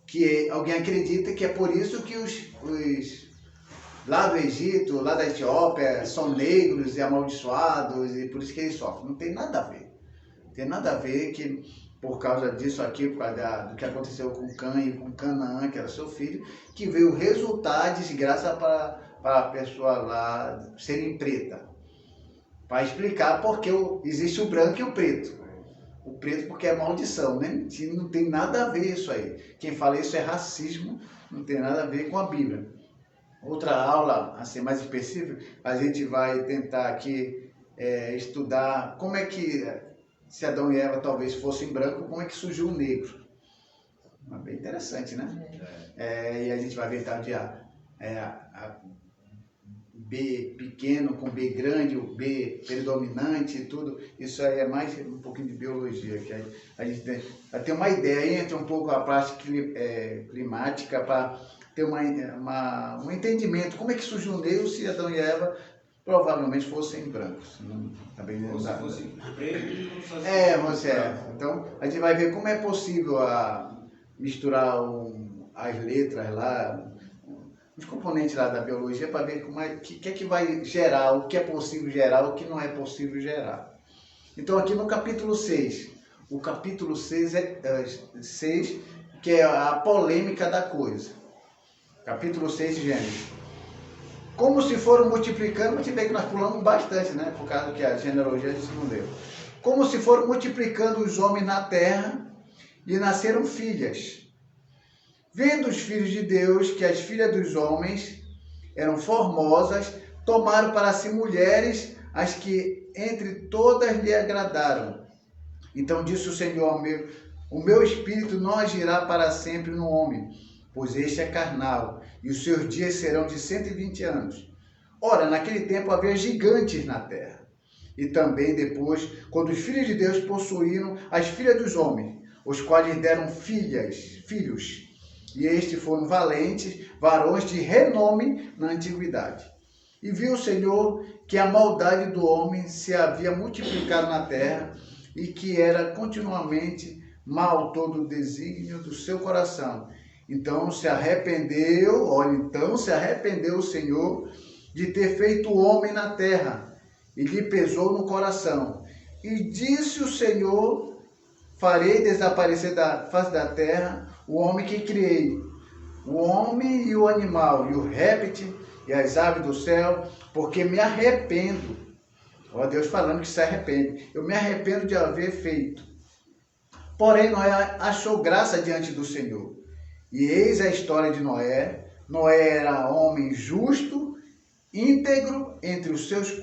que alguém acredita que é por isso que os lá do Egito, lá da Etiópia, são negros e amaldiçoados, e por isso que eles sofrem. Não tem nada a ver. Não tem nada a ver que por causa disso aqui, por causa do que aconteceu com Cã e com Canaã, que era seu filho, que veio resultar de desgraça para a pessoa lá serem preta. Para explicar porque existe o branco e o preto. O preto porque é maldição, né? Não tem nada a ver isso aí. Quem fala isso é racismo, não tem nada a ver com a Bíblia. Outra aula, assim, mais específica, a gente vai tentar aqui estudar como é que, se Adão e Eva talvez fossem brancos, como é que surgiu o negro. É bem interessante, né? E a gente vai ver tal de a B pequeno com B grande, o B predominante e tudo. Isso aí é mais um pouquinho de biologia, que a gente tem uma ideia, entra um pouco a parte climática para ter um entendimento. Como é que surgiu o negro se Adão e Eva provavelmente fossem brancos? Também não dá. Ou se fosse preto, Então, a gente vai ver como é possível misturar as letras lá, os componentes lá da biologia, para ver o que vai gerar, o que é possível gerar, o que não é possível gerar. Então, aqui no capítulo 6, o capítulo 6 que é a polêmica da coisa. Capítulo 6 de Gênesis. Como se foram multiplicando, mas vê que nós pulamos bastante, né? Por causa que a genealogia a gente não leu. Como se foram multiplicando os homens na terra e nasceram filhas. Vendo os filhos de Deus que as filhas dos homens eram formosas, tomaram para si mulheres, as que entre todas lhe agradaram. Então disse o Senhor: o meu espírito não agirá para sempre no homem, pois este é carnal, e os seus dias serão de 120 anos. Ora, naquele tempo havia gigantes na terra. E também depois, quando os filhos de Deus possuíram as filhas dos homens, os quais lhe deram filhos. E estes foram valentes, varões de renome na antiguidade. E viu o Senhor que a maldade do homem se havia multiplicado na terra, e que era continuamente mal todo o desígnio do seu coração. Então se arrependeu o Senhor de ter feito o homem na terra, e lhe pesou no coração. E disse o Senhor: farei desaparecer da face da terra o homem que criei, o homem e o animal, e o réptil, e as aves do céu, porque me arrependo. Ó Deus falando que se arrepende. Eu me arrependo de haver feito. Porém, Noé achou graça diante do Senhor. E eis a história de Noé. Noé era homem justo, íntegro entre os seus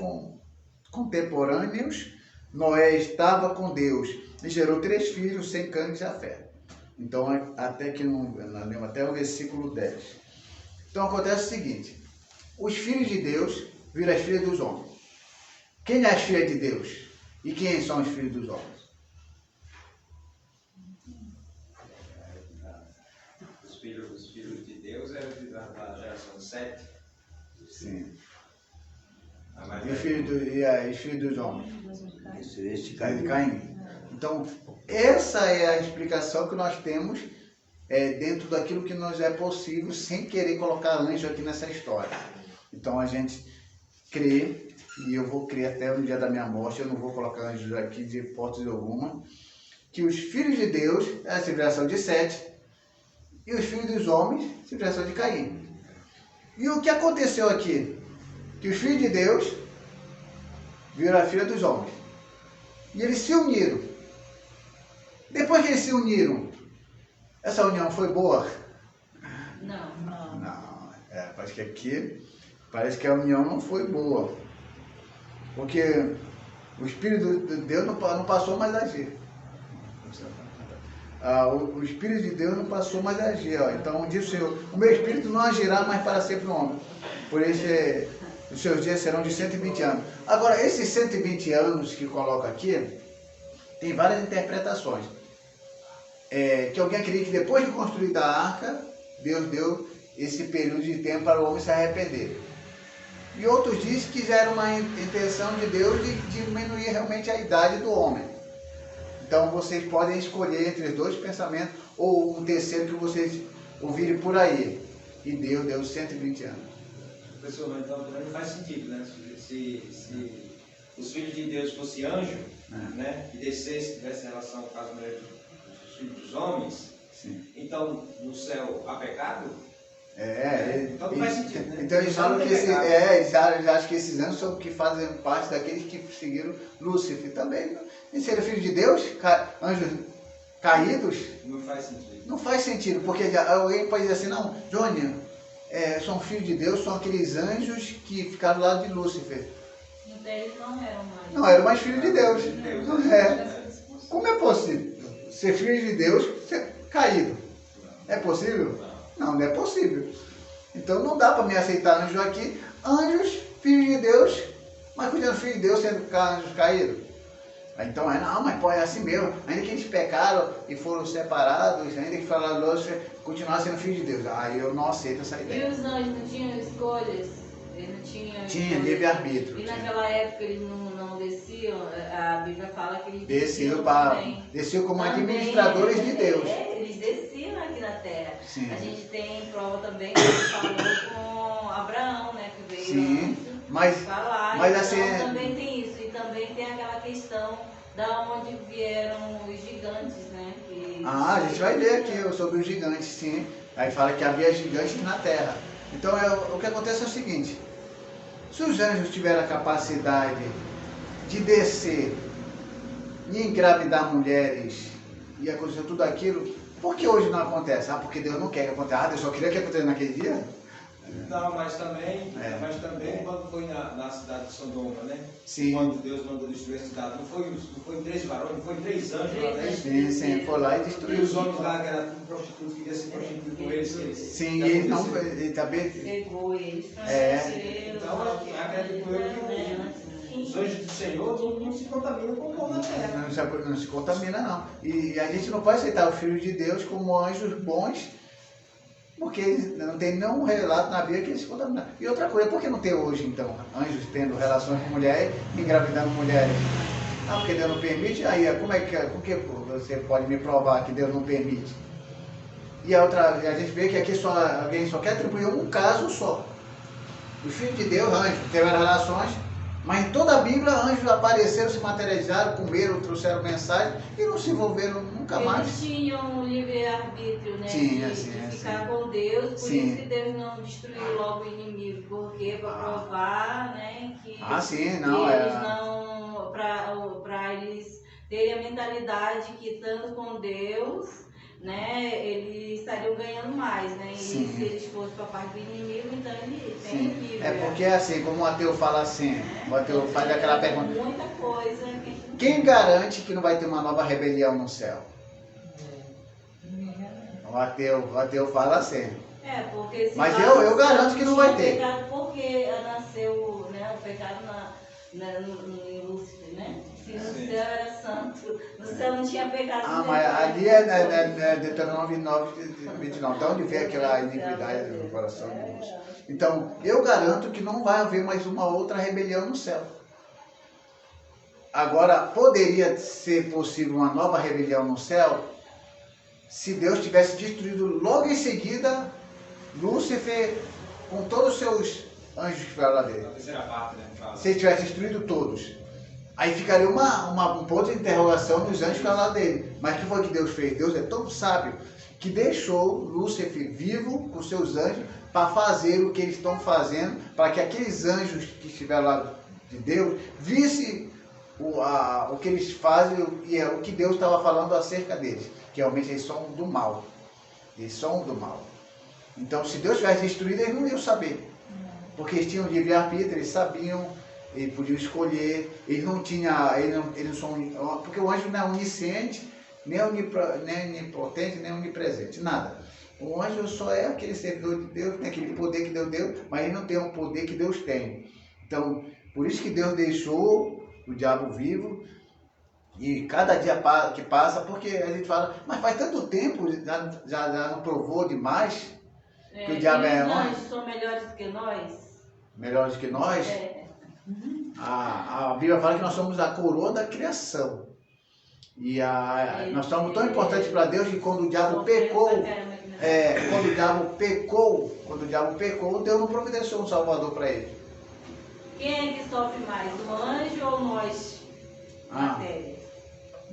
contemporâneos. Noé estava com Deus e gerou 3 filhos, Sem, Cã e Jafé. Então, até o versículo 10. Então, acontece o seguinte: os filhos de Deus viram as filhas dos homens. Quem é as filhas de Deus? E quem são os filhos dos homens? Os filhos de Deus eram da geração 7. Sim. E os filhos dos homens? Este Caim. Então, essa é a explicação que nós temos dentro daquilo que nos é possível, sem querer colocar anjo aqui nessa história. Então, a gente crê, e eu vou crer até no dia da minha morte, eu não vou colocar anjos aqui de hipótese alguma, que os filhos de Deus é a civilização de Sete, e os filhos dos homens, a civilização de Caim. E o que aconteceu aqui? Que os filhos de Deus viram a filha dos homens. E eles se uniram. Depois que eles se uniram, essa união foi boa? Não. Parece que a união não foi boa. Porque o Espírito de Deus não passou mais a agir. O Espírito de Deus não passou mais a agir. Então diz o Senhor: o meu Espírito não agirá mais para sempre no homem. Por isso os seus dias serão de 120 anos. Agora, esses 120 anos que coloca aqui, tem várias interpretações. Que alguém acredita que depois de construída a arca, Deus deu esse período de tempo para o homem se arrepender. E outros dizem que já era uma intenção de Deus de diminuir realmente a idade do homem. Então vocês podem escolher entre os dois pensamentos, ou um terceiro que vocês ouvirem por aí. E Deus deu 120 anos. Professor, mas então também não faz sentido, né? Se os filhos de Deus fossem anjos, né? E descesse, tivesse relação com as mulheres dos filhos dos homens, Sim. então no céu há pecado? Então não faz sentido, né? Então eles falam que eles acham que esses anjos são que fazem parte daqueles que seguiram Lúcifer também. E ser filho de Deus, anjos caídos, Não faz sentido. não faz sentido, porque alguém pode dizer assim, não, Johnny, são filhos de Deus, são aqueles anjos que ficaram lá de Lúcifer. Então eles não eram mais. Não, eram mais filhos de Deus. Deus. Não é. Como é possível ser filho de Deus ser caído? É possível? Não é possível. Então não dá para me aceitar anjos aqui, anjos, filhos de Deus, mas cuidando filhos de Deus sendo anjos caídos. Então não, mas pô, é assim mesmo, ainda que eles pecaram e foram separados, ainda que falaram Lúcifer, continuar sendo filho de Deus. Eu não aceito essa E ideia. os anjos não tinham escolhas? Eles não tinham Tinha escolhas? livre-arbítrio. E naquela época eles não desciam, a Bíblia fala que eles desciam Desceu como também, administradores de Deus. Eles desciam aqui na terra. Sim. A gente tem prova também que ele falou com Abraão, né? Que veio Sim, antes mas falar. mas Então assim, também tem isso. E também tem aquela questão da onde vieram os gigantes, né? a gente vai ver aqui sobre os gigantes, sim. Aí fala que havia gigantes na terra. Então o que acontece é o seguinte, se os anjos tiveram a capacidade de descer e engravidar mulheres e acontecer tudo aquilo, por que hoje não acontece? Porque Deus não quer que aconteça. Deus só queria que acontecesse naquele dia? Não, mas também quando foi na cidade de Sodoma, né? Sim. Quando Deus mandou destruir a cidade, não foi 3 varões, não foi 3 anjos lá, né? Sim, foi lá e E destruiu. os homens lá que eram tudo prostitutos, queriam se prostituir com eles. Sim, e ele não, ele também... Pegou eles pra Então, acredito eu que os anjos do Senhor não se contaminam com o povo da terra. Não se contamina, não. E a gente não pode aceitar os filhos de Deus como anjos bons, porque não tem nenhum relato na Bíblia que eles se contaminam. E outra coisa, por que não tem hoje, então, anjos tendo relações com mulheres, engravidando mulheres? Porque Deus não permite? Aí, por que você pode me provar que Deus não permite? E a gente vê que aqui alguém só quer atribuir um caso só. Os filhos de Deus, anjos, tiveram relações, mas em toda a Bíblia, anjos apareceram, se materializaram, comeram, trouxeram mensagem e não se envolveram nunca mais. Eles tinham um livre-arbítrio, né? Tinha, de sim, ficar com Deus, por Sim. isso que Deus não destruiu logo o inimigo, porque para provar, né, que, Sim, não, que eles não, para eles terem a mentalidade que estando com Deus, né, eles estariam ganhando mais, né? E Sim. se eles fossem para a parte do inimigo, então ele tem Sim. livre. É porque assim, como o ateu fala assim, o ateu faz aquela pergunta, Muita coisa que a gente não quem garante que não vai ter uma nova rebelião no céu? O ateu fala assim. Porque se Mas lá eu no garanto céu que não vai tinha ter. Pecado, porque nasceu, né, o pecado em Lúcifer, né? Se no Sim. céu era santo, no céu não tinha pecado. Mas ali é Deuteronômio 9, 29. Da onde vem aquela iniquidade no coração de Deus? Então, eu garanto que não vai haver mais uma outra rebelião no céu. Agora, poderia ser possível uma nova rebelião no céu se Deus tivesse destruído logo em seguida Lúcifer com todos os seus anjos que ficaram lá dentro. A terceira parte, né? Fala. Se ele tivesse destruído todos. Aí ficaria um ponto de interrogação nos anjos que ficaram lá dele. Mas o que foi que Deus fez? Deus é tão sábio que deixou Lúcifer vivo com seus anjos para fazer o que eles estão fazendo, para que aqueles anjos que estiveram lá de Deus vissem o que eles fazem e o que Deus estava falando acerca deles. Que realmente eles são do mal. Eles são do mal. Então, se Deus tivesse destruído, eles não iam saber. Porque eles tinham livre-arbítrio, eles sabiam, eles podiam escolher, eles não são. Porque o anjo não é onisciente, nem onipotente, nem onipresente, nada. O anjo só é aquele servidor de Deus, tem aquele poder que Deus deu, mas ele não tem o poder que Deus tem. Então, por isso que Deus deixou o diabo vivo, E cada dia que passa, porque a gente fala, mas faz tanto tempo, já não provou demais que o diabo é os anjo. anjos são melhores do que nós? Melhores que nós. A Bíblia fala que nós somos a coroa da criação. E nós somos tão importantes para Deus que quando o diabo pecou, quando o diabo pecou, Deus não providenciou um salvador para ele. Quem é que sofre mais, o anjo ou nós, matéria?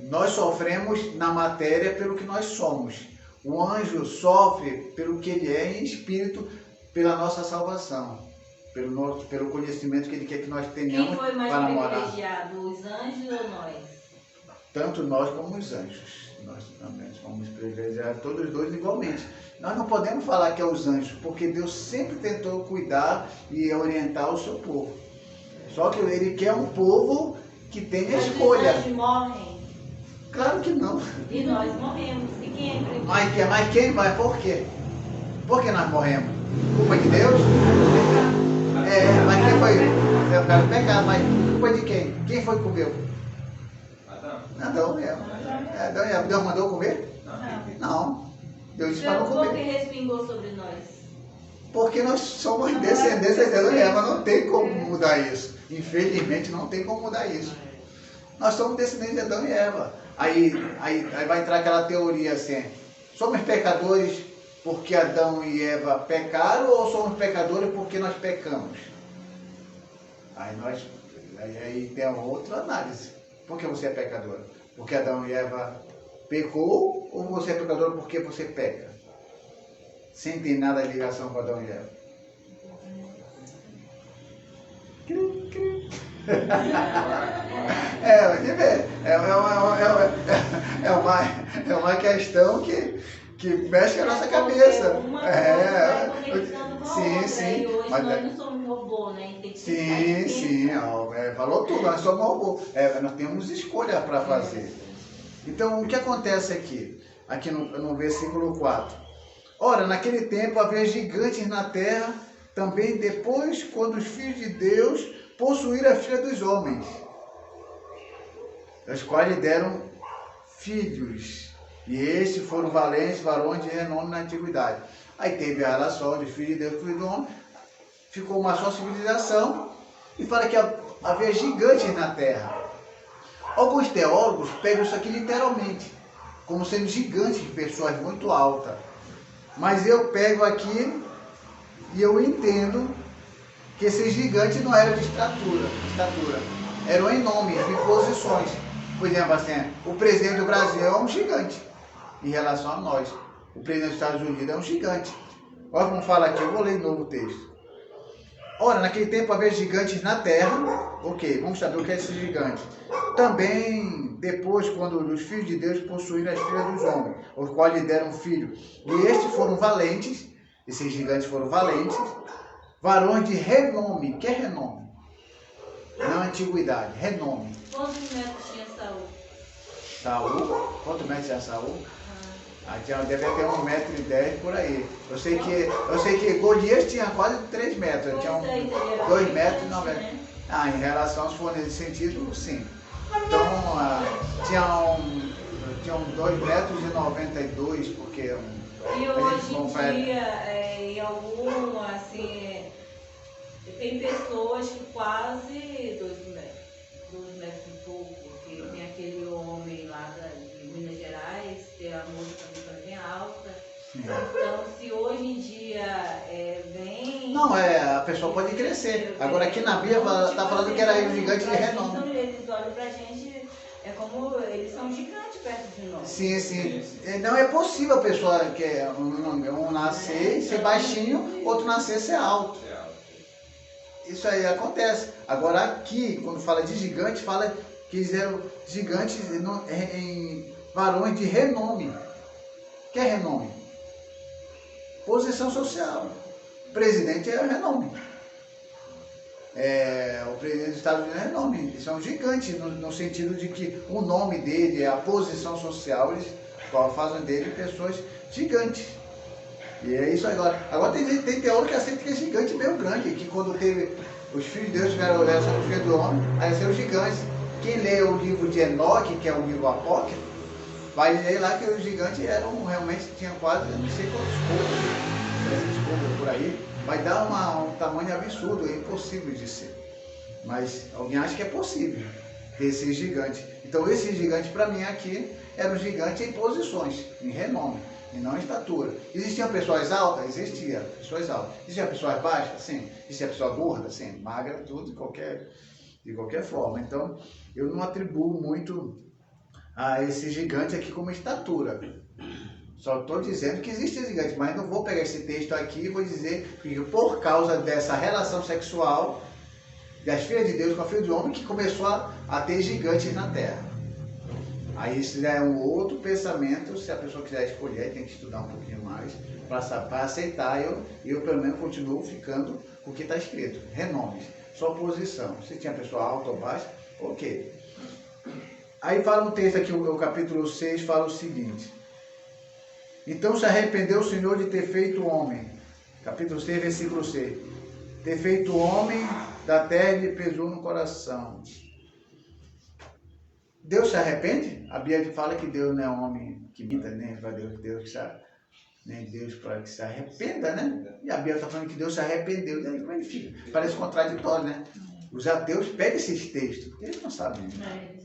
Nós sofremos na matéria pelo que nós somos. O anjo sofre pelo que ele é em espírito, pela nossa salvação, pelo conhecimento que ele quer que nós tenhamos. Quem foi mais para morar. privilegiado, os anjos ou nós? Tanto nós como os anjos. Nós também somos privilegiados, todos os dois igualmente. Nós não podemos falar que é os anjos, porque Deus sempre tentou cuidar e orientar o seu povo. Só que ele quer um povo que tenha escolha. Os anjos morrem. Claro que não. E nós morremos. E quem é privilegiado? Mas quem vai? Por quê? Por que nós morremos? Culpa de Deus? Mas quem foi? É o cara do pecado, mas culpa de quem? Quem foi que comeu? Adão mesmo. Deus mandou comer? Não. Deus disse para não Por que comer. respingou sobre nós? Porque nós somos descendentes de Adão e Eva, não tem como mudar isso. Infelizmente não tem como mudar isso. Nós somos descendentes de Adão e Eva. Aí vai entrar aquela teoria assim, somos pecadores porque Adão e Eva pecaram ou somos pecadores porque nós pecamos? Aí tem outra análise. Por que você é pecador? Porque Adão e Eva pecou ou você é pecador porque você peca? Sem ter nada de ligação com Adão e Eva. É uma questão que mexe com a nossa cabeça. Sim. Hoje nós não somos robô, né? Sim. Falou tudo, nós somos robô. Nós temos escolha para fazer. Então, o que acontece aqui? Aqui no versículo 4. Ora, naquele tempo havia gigantes na terra, também depois, quando os filhos de Deus possuíram a filha dos homens, os quais lhe deram filhos. E estes foram valentes varões de renome na antiguidade. Aí teve a relação de filho de Deus e filho do homem, ficou uma só civilização, e fala que havia gigantes na terra. Alguns teólogos pegam isso aqui literalmente, como sendo gigantes, pessoas muito altas. Mas eu pego aqui e eu entendo que esses gigantes não eram de estatura, eram em nome, de posições. Por exemplo, assim, o presidente do Brasil é um gigante em relação a nós. O presidente dos Estados Unidos é um gigante. Olha como fala aqui, eu vou ler de novo o texto. Ora, naquele tempo havia gigantes na terra. Ok, vamos saber o que é esse gigante. Também, depois, quando os filhos de Deus possuíram as filhas dos homens, os quais lhe deram filho. E estes foram valentes, esses gigantes foram valentes, varões de renome. Que é renome? Na antiguidade, renome. Quantos metros tinha Saul? Saul? Quantos metros tinha Saul? Deve ter 1,10 m por aí. Eu sei que Golias tinha quase 3 metros. Tinha 2 metros e 9 metros. Em relação, se for nesse sentido, sim. Então, tinham 2,92 m, porque... E hoje em dia, em algum, assim, tem pessoas que quase 2 metros e pouco, porque tem aquele homem lá de Minas Gerais, tem a moça também bem alta. Sim. Então, se hoje em dia vem... Não, a pessoa pode crescer. Agora aqui na Bíblia está falando que era um gigante de renome. Eles olham pra gente, é como eles são gigantes perto de nós. Sim. Não é possível a pessoa que um nascer ser baixinho, outro nascer ser alto. Isso aí acontece. Agora aqui, quando fala de gigante, fala que eles eram gigantes em varões de renome. O que é renome? Posição social. O presidente é renome. O presidente dos Estados Unidos é renome. Eles são gigantes no sentido de que o nome dele, a posição social, eles fazem dele pessoas gigantes. E é isso agora. Agora tem teórico que aceita que é gigante meio grande, que quando teve os filhos de Deus tiveram os filhos do homem, aí são gigantes. Quem lê o livro de Enoque, que é um livro apócrifo, vai ler lá que os gigantes realmente tinham quase não sei quantos côvados, 300 côvados por aí. Vai dar um tamanho absurdo, é impossível de ser. Mas alguém acha que é possível ter esses gigantes. Então esses gigantes para mim aqui eram gigantes em posições, em renome, e não em estatura. Existiam pessoas altas? Existia pessoas altas. Existiam pessoas baixas? Sim. Existia pessoa gorda? Sim. Magra, tudo, de qualquer forma. Então eu não atribuo muito a esse gigante aqui como estatura. Só estou dizendo que existe gigante, mas não vou pegar esse texto aqui e vou dizer que por causa dessa relação sexual das filhas de Deus com a filha do homem que começou a ter gigantes na terra. Aí isso já é um outro pensamento, se a pessoa quiser escolher, tem que estudar um pouquinho mais para aceitar. Eu pelo menos continuo ficando com o que está escrito, renomes, só posição. Se tinha pessoa alta ou baixa, ok. Aí fala um texto aqui, o capítulo 6 fala o seguinte: então se arrependeu o Senhor de ter feito o homem, capítulo 6, versículo 6, ter feito o homem da terra e lhe pesou no coração. Deus se arrepende? A Bíblia fala que Deus não é um homem que minta, nem para Deus para que se arrependa, né? E a Bíblia está falando que Deus se arrependeu. E aí, como é que fica? Parece contraditório, né? Os ateus pegam esses textos, porque eles não sabem. Né?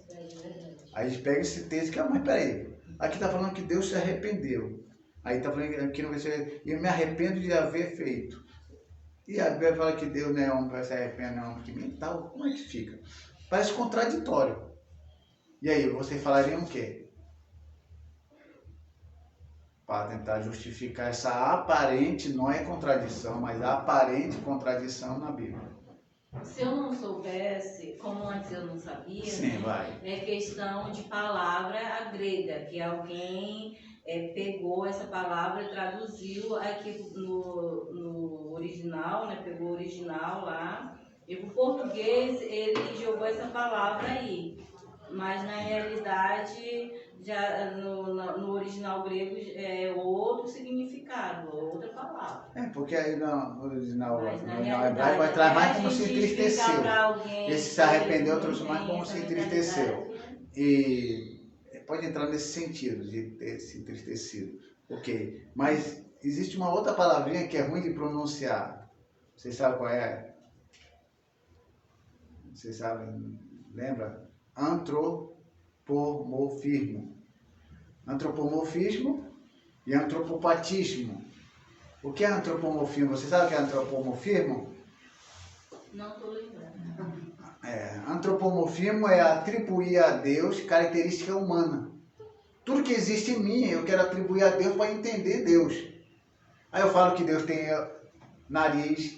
Aí eles pegam esse texto que, mas peraí, aqui está falando que Deus se arrependeu. Aí está falando que não vai ser, eu me arrependo de haver feito. E a Bíblia fala que Deus não é homem para se arrepender, não é homem que minta, tal. Como é que fica? Parece contraditório. E aí, vocês falariam o quê? Para tentar justificar essa aparente, não é contradição, mas aparente contradição na Bíblia. Se eu não soubesse, como antes eu não sabia, sim, né, vai. É questão de palavra grega, que alguém pegou essa palavra e traduziu aqui no original, né, pegou o original lá, e o português ele jogou essa palavra aí. Mas na realidade, já no original grego é outro significado, outra palavra. Porque aí no original hebraico vai trazer mais como se entristeceu. Esse se arrependeu, trouxe mais como se entristeceu. E pode entrar nesse sentido de ter se entristecido. Ok. Mas existe uma outra palavrinha que é ruim de pronunciar. Vocês sabem qual é? Vocês sabem? Lembra? Antropomorfismo. Antropomorfismo e antropopatismo. O que é antropomorfismo? Você sabe o que é antropomorfismo? Não estou lembrando. Antropomorfismo é atribuir a Deus característica humana. Tudo que existe em mim, eu quero atribuir a Deus para entender Deus. Aí eu falo que Deus tem nariz,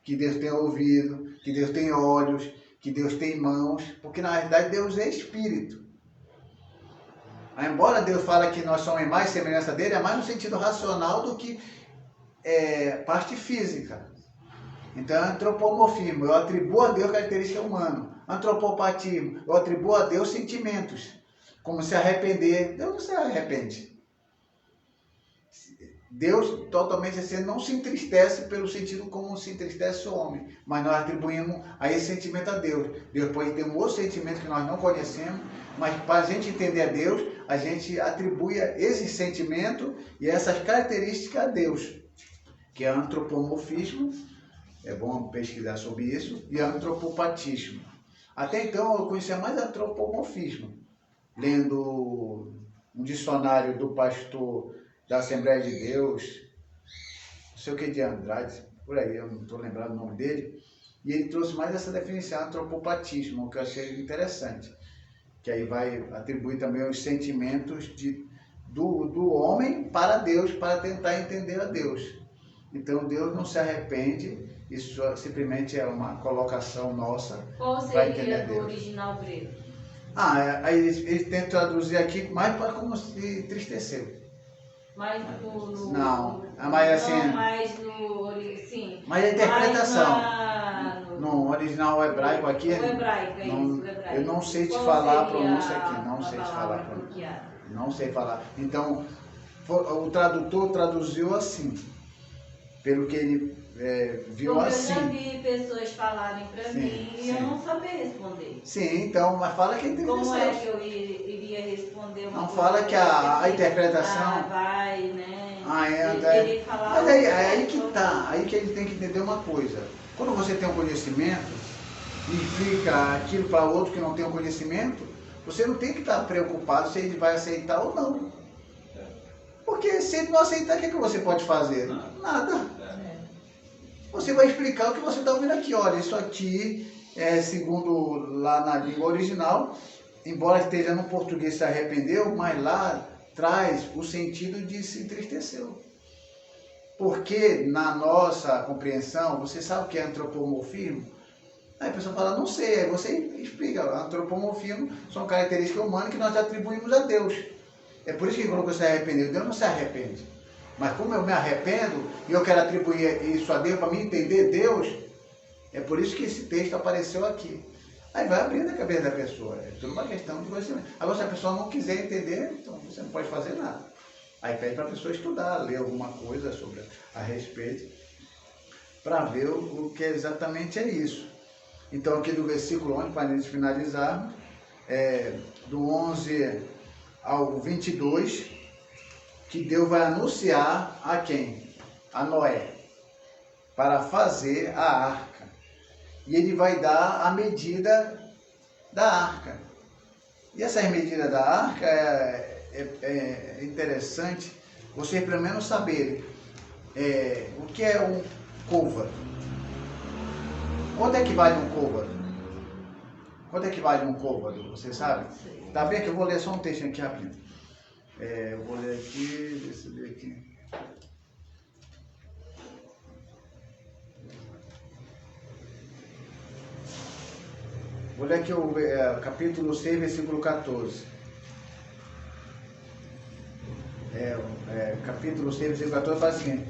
que Deus tem ouvido, que Deus tem olhos, que Deus tem mãos, porque na verdade Deus é espírito. Embora Deus fale que nós somos mais semelhança dele, é mais no sentido racional do que parte física. Então é antropomorfismo, eu atribuo a Deus característica humana. Antropopatismo, eu atribuo a Deus sentimentos, como se arrepender. Deus não se arrepende. Deus totalmente assim, não se entristece pelo sentido como se entristece o homem, mas nós atribuímos a esse sentimento a Deus. Deus pode ter um outro sentimento que nós não conhecemos, mas para a gente entender a Deus, a gente atribui esse sentimento e essas características a Deus, que é antropomorfismo, é bom pesquisar sobre isso, e antropopatismo. Até então eu conhecia mais antropomorfismo, lendo um dicionário do pastor da Assembleia de Deus, não sei o que de Andrade, por aí, eu não estou lembrando o nome dele, e ele trouxe mais essa definição, antropopatismo, que eu achei interessante, que aí vai atribuir também os sentimentos do homem para Deus, para tentar entender a Deus. Então Deus não se arrepende, isso simplesmente é uma colocação nossa. Qual seria do original grego? Aí eles tentam traduzir aqui mais para como se entristeceu. Mas não, mas assim. Não, mas sim. Mas a interpretação. No original hebraico aqui. O hebraico, é não, isso, o hebraico. Eu não sei te Qual falar a seria pronúncia aqui, não a sei te falar a pronúncia. Não sei falar. Então, o tradutor traduziu assim. pelo que ele viu Porque assim. eu já vi pessoas falarem para Sim, mim e eu sim. não sabia responder. Sim, então, mas fala que é Como é interessante. que eu iria responder uma Não coisa fala que dessa a interpretação... Ah, vai, né? Ele falava... mas aí que tá, aí que ele tem que entender uma coisa. Quando você tem um conhecimento e explica aquilo para outro que não tem um conhecimento, você não tem que estar preocupado se ele vai aceitar ou não. Porque se ele não aceitar, o que você pode fazer? Nada. Você vai explicar o que você está ouvindo aqui. Olha, isso aqui, segundo lá na língua original, embora esteja no português se arrependeu, mas lá traz o sentido de se entristeceu. Porque na nossa compreensão, você sabe o que é antropomorfismo? Aí a pessoa fala, não sei, aí você explica. Antropomorfismo são características humanas que nós atribuímos a Deus. É por isso que ele colocou se arrependeu. Deus não se arrepende. Mas como eu me arrependo e eu quero atribuir isso a Deus para me entender Deus, é por isso que esse texto apareceu aqui. Aí vai abrindo a cabeça da pessoa. É tudo uma questão de conhecimento. Agora, se a pessoa não quiser entender, então você não pode fazer nada. Aí pede para a pessoa estudar, ler alguma coisa sobre a respeito, para ver o que exatamente é isso. Então, aqui do versículo 11, para a gente finalizar, do 11 ao 22, que Deus vai anunciar a quem? A Noé, para fazer a arca. E ele vai dar a medida da arca. E essas medidas da arca é interessante vocês pelo menos saberem o que é um côvado. Quanto é que vale um côvado? Quanto é que vale um côvado? Você sabe? Tá bem que eu vou ler só um texto aqui rapidinho. Eu vou ler aqui, deixa eu ver aqui. Vou ler aqui o capítulo 6, versículo 14. Capítulo 6, versículo 14 fala o seguinte: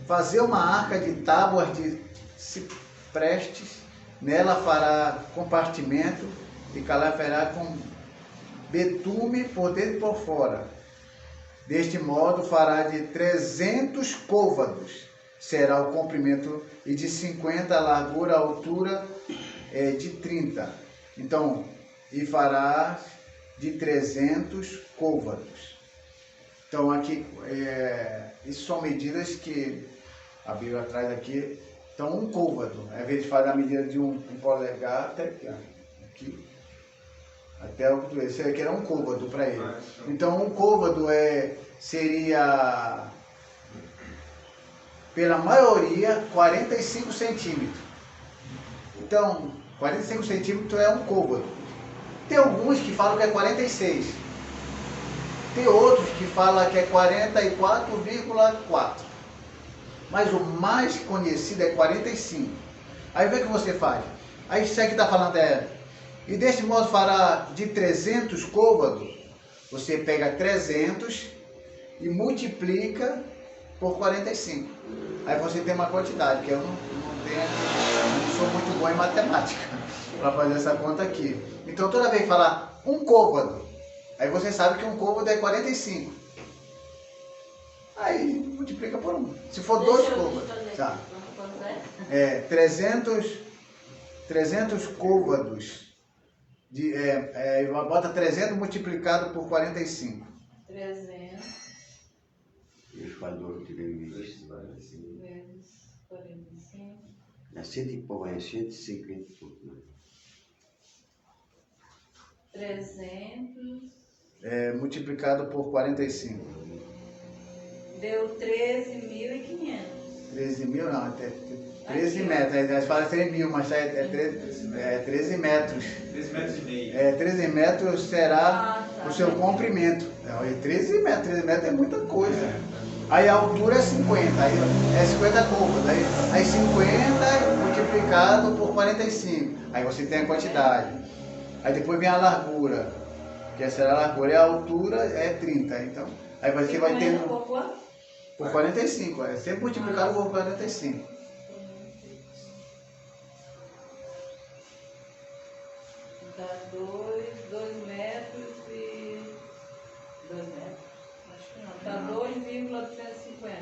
fazer uma arca de tábuas de ciprestes, nela fará compartimento e calafará com betume por dentro e por fora. Deste modo fará de 300 côvados, será o comprimento, e de 50 a largura, a altura de 30. Então, e fará de 300 côvados. Então, aqui, isso são medidas que a Bíblia traz aqui. Então, um côvado, ao invés de fazer a medida de um polegar até aqui, até o cotovelo. Esse aqui era um côvado para ele. Então, um côvado seria, pela maioria, 45 centímetros. Então, 45 centímetros é um côvado. Tem alguns que falam que é 46. Tem outros que falam que é 44,4. Mas o mais conhecido é 45. Aí vê o que você faz. Aí isso aqui está falando e deste modo fará de 300 côvados. Você pega 300 e multiplica por 45. Aí você tem uma quantidade, que eu não sou muito bom em matemática para fazer essa conta aqui. Então toda vez que falar um côvado, aí você sabe que um côvado é 45. Aí multiplica por 1. Se for 2 côvados, tá? 300 côvados. Bota 300 multiplicado por 45. 300 vezes 45. É 100 e pouco, é 150 e pouco, né? 300 multiplicado por 45. Deu 13.500. 13.000 não, 13 metros. Aí fala 3.000, mas é 13 metros. 13 metros e meio. 13 metros será o seu comprimento. 13 metros é muita coisa. Aí a altura é 50, aí é 50 côvados. Aí 50 multiplicado por 45. Aí você tem a quantidade. Aí depois vem a largura, que será a largura, e a altura é 30. Então, aí você vai ter por 45, sempre multiplicado por 45. Dá 2 metros e... 2 metros? Acho que não. Dá 2,250.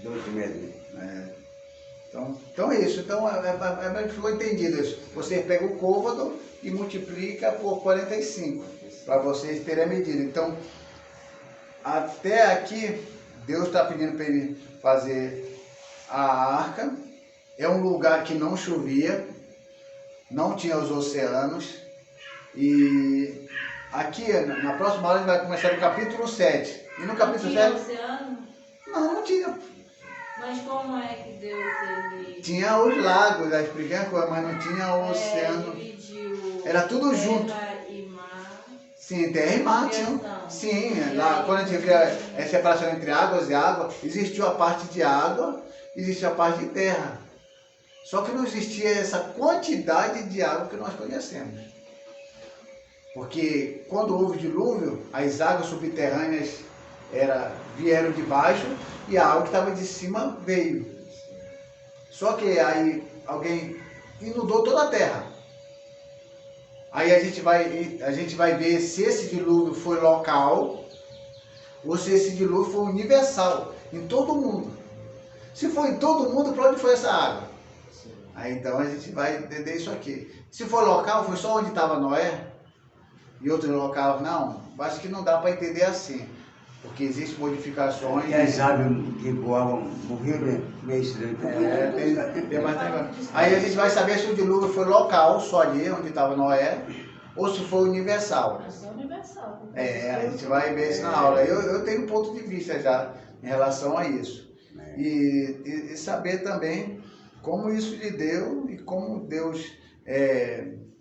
12 metros. Então é isso. Então ficou entendido isso. Você pega o côvado e multiplica por 45, para vocês terem a medida. Então, até aqui, Deus está pedindo para ele fazer a arca. É um lugar que não chovia, não tinha os oceanos. E aqui, na próxima aula, a gente vai começar no capítulo 7. E no capítulo 7... Não tinha oceano? Não tinha. Mas como é que Deus, ele... Tinha os lagos, já expliquei a coisa, mas não tinha o oceano. Dividiu Era tudo terra junto. E mar. Sim, terra e mar tinham. Sim, lá quando a gente vê a separação entre águas e água, existiu a parte de água, existe a parte de terra. Só que não existia essa quantidade de água que nós conhecemos. Porque quando houve dilúvio, as águas subterrâneas vieram de baixo e a água que estava de cima veio. Só que aí alguém inundou toda a terra. Aí a gente vai ver se esse dilúvio foi local ou se esse dilúvio foi universal, em todo mundo. Se foi em todo mundo, para onde foi essa água? Aí então a gente vai entender isso aqui. Se for local, foi só onde estava Noé? E outro local, não. Acho que não dá para entender assim. Porque existem modificações. E as aves que voavam morreram meio estranho. Tem mais negócio. Aí a gente vai saber se o dilúvio foi local, só ali onde estava Noé, ou se foi universal. É universal. A gente vai ver isso na aula. Eu tenho um ponto de vista já em relação a isso. E saber também como isso lhe deu e como Deus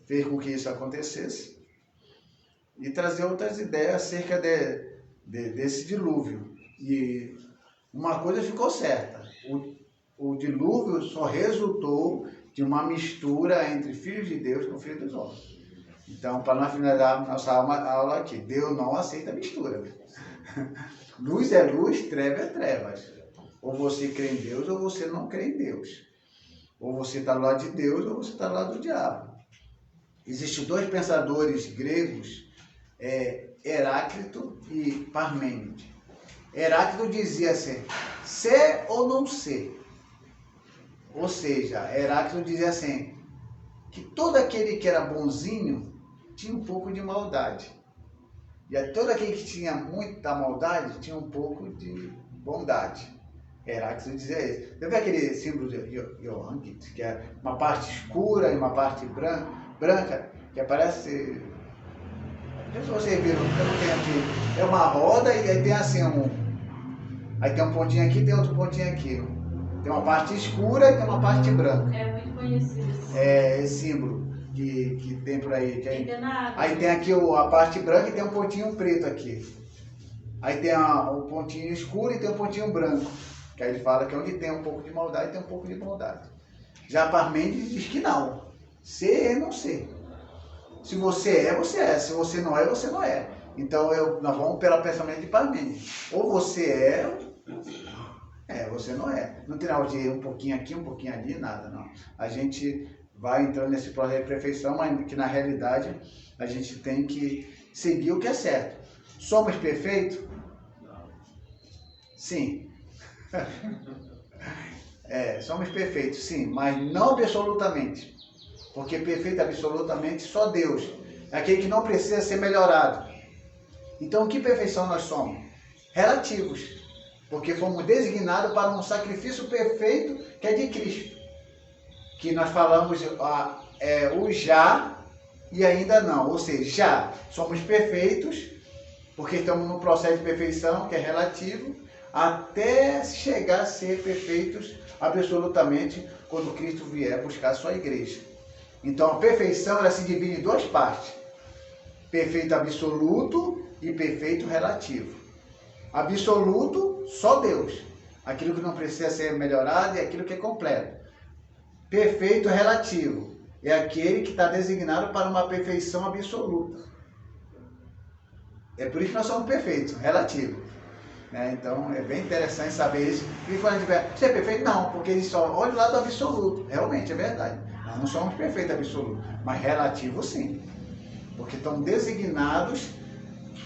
fez com que isso acontecesse. E trazer outras ideias acerca desse dilúvio. E uma coisa ficou certa: o dilúvio só resultou de uma mistura entre filhos de Deus com filhos dos homens. Então, para nós finalizar nossa aula aqui, Deus não aceita mistura. Luz é luz, treva é trevas. Ou você crê em Deus ou você não crê em Deus. Ou você está do lado de Deus ou você está do lado do diabo. Existem dois pensadores gregos, Heráclito e Parmênides. Heráclito dizia assim: ser ou não ser. Ou seja, Heráclito dizia assim, que todo aquele que era bonzinho tinha um pouco de maldade. E todo aquele que tinha muita maldade tinha um pouco de bondade. Heráclito dizia isso. Você vê aquele símbolo de Yohankit, que é uma parte escura e uma parte branca, que aparece... Não sei se vocês viram, eu não tenho aqui. É uma roda e aí tem assim aí tem um pontinho aqui e tem outro pontinho aqui. Tem uma parte escura e tem uma parte branca. É muito conhecido esse esse símbolo que tem por aí. Aí tem aqui a parte branca e tem um pontinho preto aqui. Aí tem o pontinho escuro e tem um pontinho branco. Que aí ele fala que onde tem um pouco de maldade, tem um pouco de bondade. Já Parmênides diz que não. Ser é não ser. Se você é, você é. Se você não é, você não é. Então nós vamos pelo pensamento de Parmênides. Ou você você não é. Não tem nada de um pouquinho aqui, um pouquinho ali, nada, não. A gente vai entrando nesse processo de perfeição, mas que na realidade a gente tem que seguir o que é certo. Somos perfeitos? Sim. Somos perfeitos, sim, mas não absolutamente. Porque perfeito absolutamente só Deus. É aquele que não precisa ser melhorado. Então, que perfeição nós somos? Relativos. Porque fomos designados para um sacrifício perfeito que é de Cristo. Que nós falamos o já e ainda não. Ou seja, já somos perfeitos, porque estamos no processo de perfeição, que é relativo, até chegar a ser perfeitos absolutamente quando Cristo vier buscar a sua igreja. Então a perfeição ela se divide em duas partes: perfeito absoluto e perfeito relativo. Absoluto, só Deus. Aquilo que não precisa ser melhorado e aquilo que é completo. Perfeito relativo é aquele que está designado para uma perfeição absoluta. É por isso que nós somos perfeitos, relativo. Então é bem interessante saber isso. E quando a gente vai, você é perfeito? Não, porque ele só olha o lado absoluto. Realmente, é verdade. Nós não somos perfeitos absolutos, mas relativo sim. Porque estão designados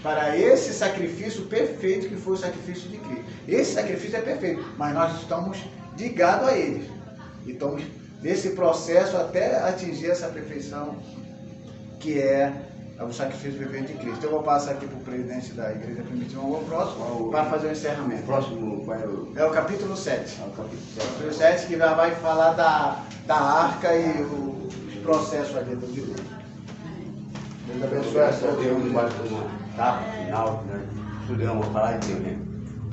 para esse sacrifício perfeito que foi o sacrifício de Cristo. Esse sacrifício é perfeito, mas nós estamos ligado a Ele. Então, nesse processo, até atingir essa perfeição, que é o sacrifício vivente de Cristo. Eu vou passar aqui para o presidente da Igreja Primitiva, o próximo, para fazer o encerramento. Próximo, qual é o... É o capítulo 7. É o capítulo 7. Capítulo 7, que já vai falar da arca e os processos ali do dilúvio. Deus abençoe a Só todos. Deus mais uma etapa final que nós estudamos a falar de Deus, né?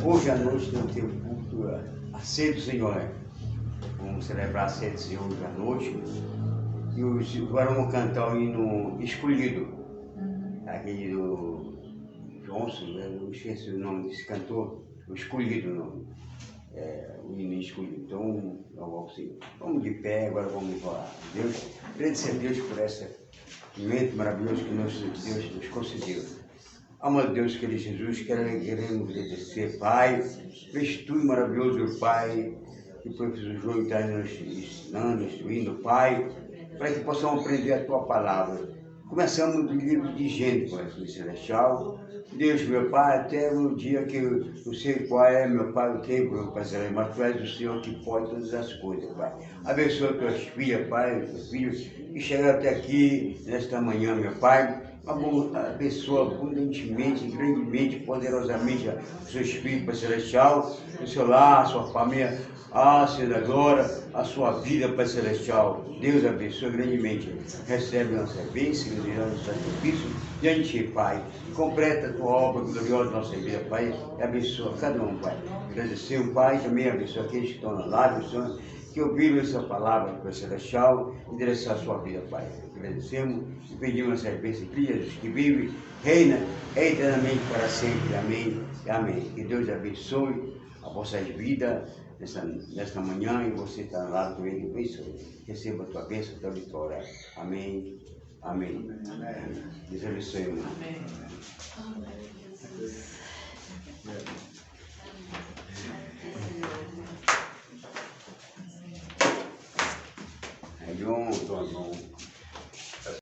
Hoje à noite nós temos culto a ceia do Senhor, né? Vamos celebrar a ceia do Senhor hoje à noite. E agora vamos cantar o hino escolhido. Aquele do Johnson, né? Eu esqueci o nome desse cantor, o escolhido, o nome. O hino escolhido. Então, vamos de pé, agora vamos falar. Deus, agradecer a Deus por esse momento maravilhoso que Deus nos concedeu. Amado Deus, querido Jesus, queremos agradecer, Pai, por este estudo maravilhoso, Pai, que o professor João está nos ensinando, instruindo, Pai, para que possamos aprender a Tua palavra. Começamos do livro de Gênesis, Pai Celestial. Deus, meu Pai, até o dia que eu sei qual é, meu Pai, o tempo, meu Pai Celestial, mas Tu és o Senhor que pode todas as coisas, Pai. Abençoa Tuas filhas, Pai, Teus filhos, que chegaram até aqui nesta manhã, meu Pai. Abençoa abundantemente, grandemente, poderosamente os seus filhos, Pai Celestial, o seu lar, a sua família, Senhor da glória, a sua vida, Pai Celestial. Deus abençoe grandemente. Recebe nossa bênção, nosso sacrifício diante de Ti, Pai. Completa a Tua obra gloriosa na nossa vida, Pai. E abençoa cada um, Pai. Agradecemos, Pai, também abençoa aqueles que estão na live, Senhor, que ouviram essa palavra, Pai Celestial, endereçar a sua vida, Pai. Agradecemos e pedimos essa bênção de Jesus, que vive, reina eternamente para sempre. Amém e amém. Que Deus abençoe a vossas vidas nesta manhã, e você está lá com Ele, abençoe. Receba a tua bênção, a tua vitória. Amém. Amém. Amém. Deus abençoe, irmão. Amém. É bom,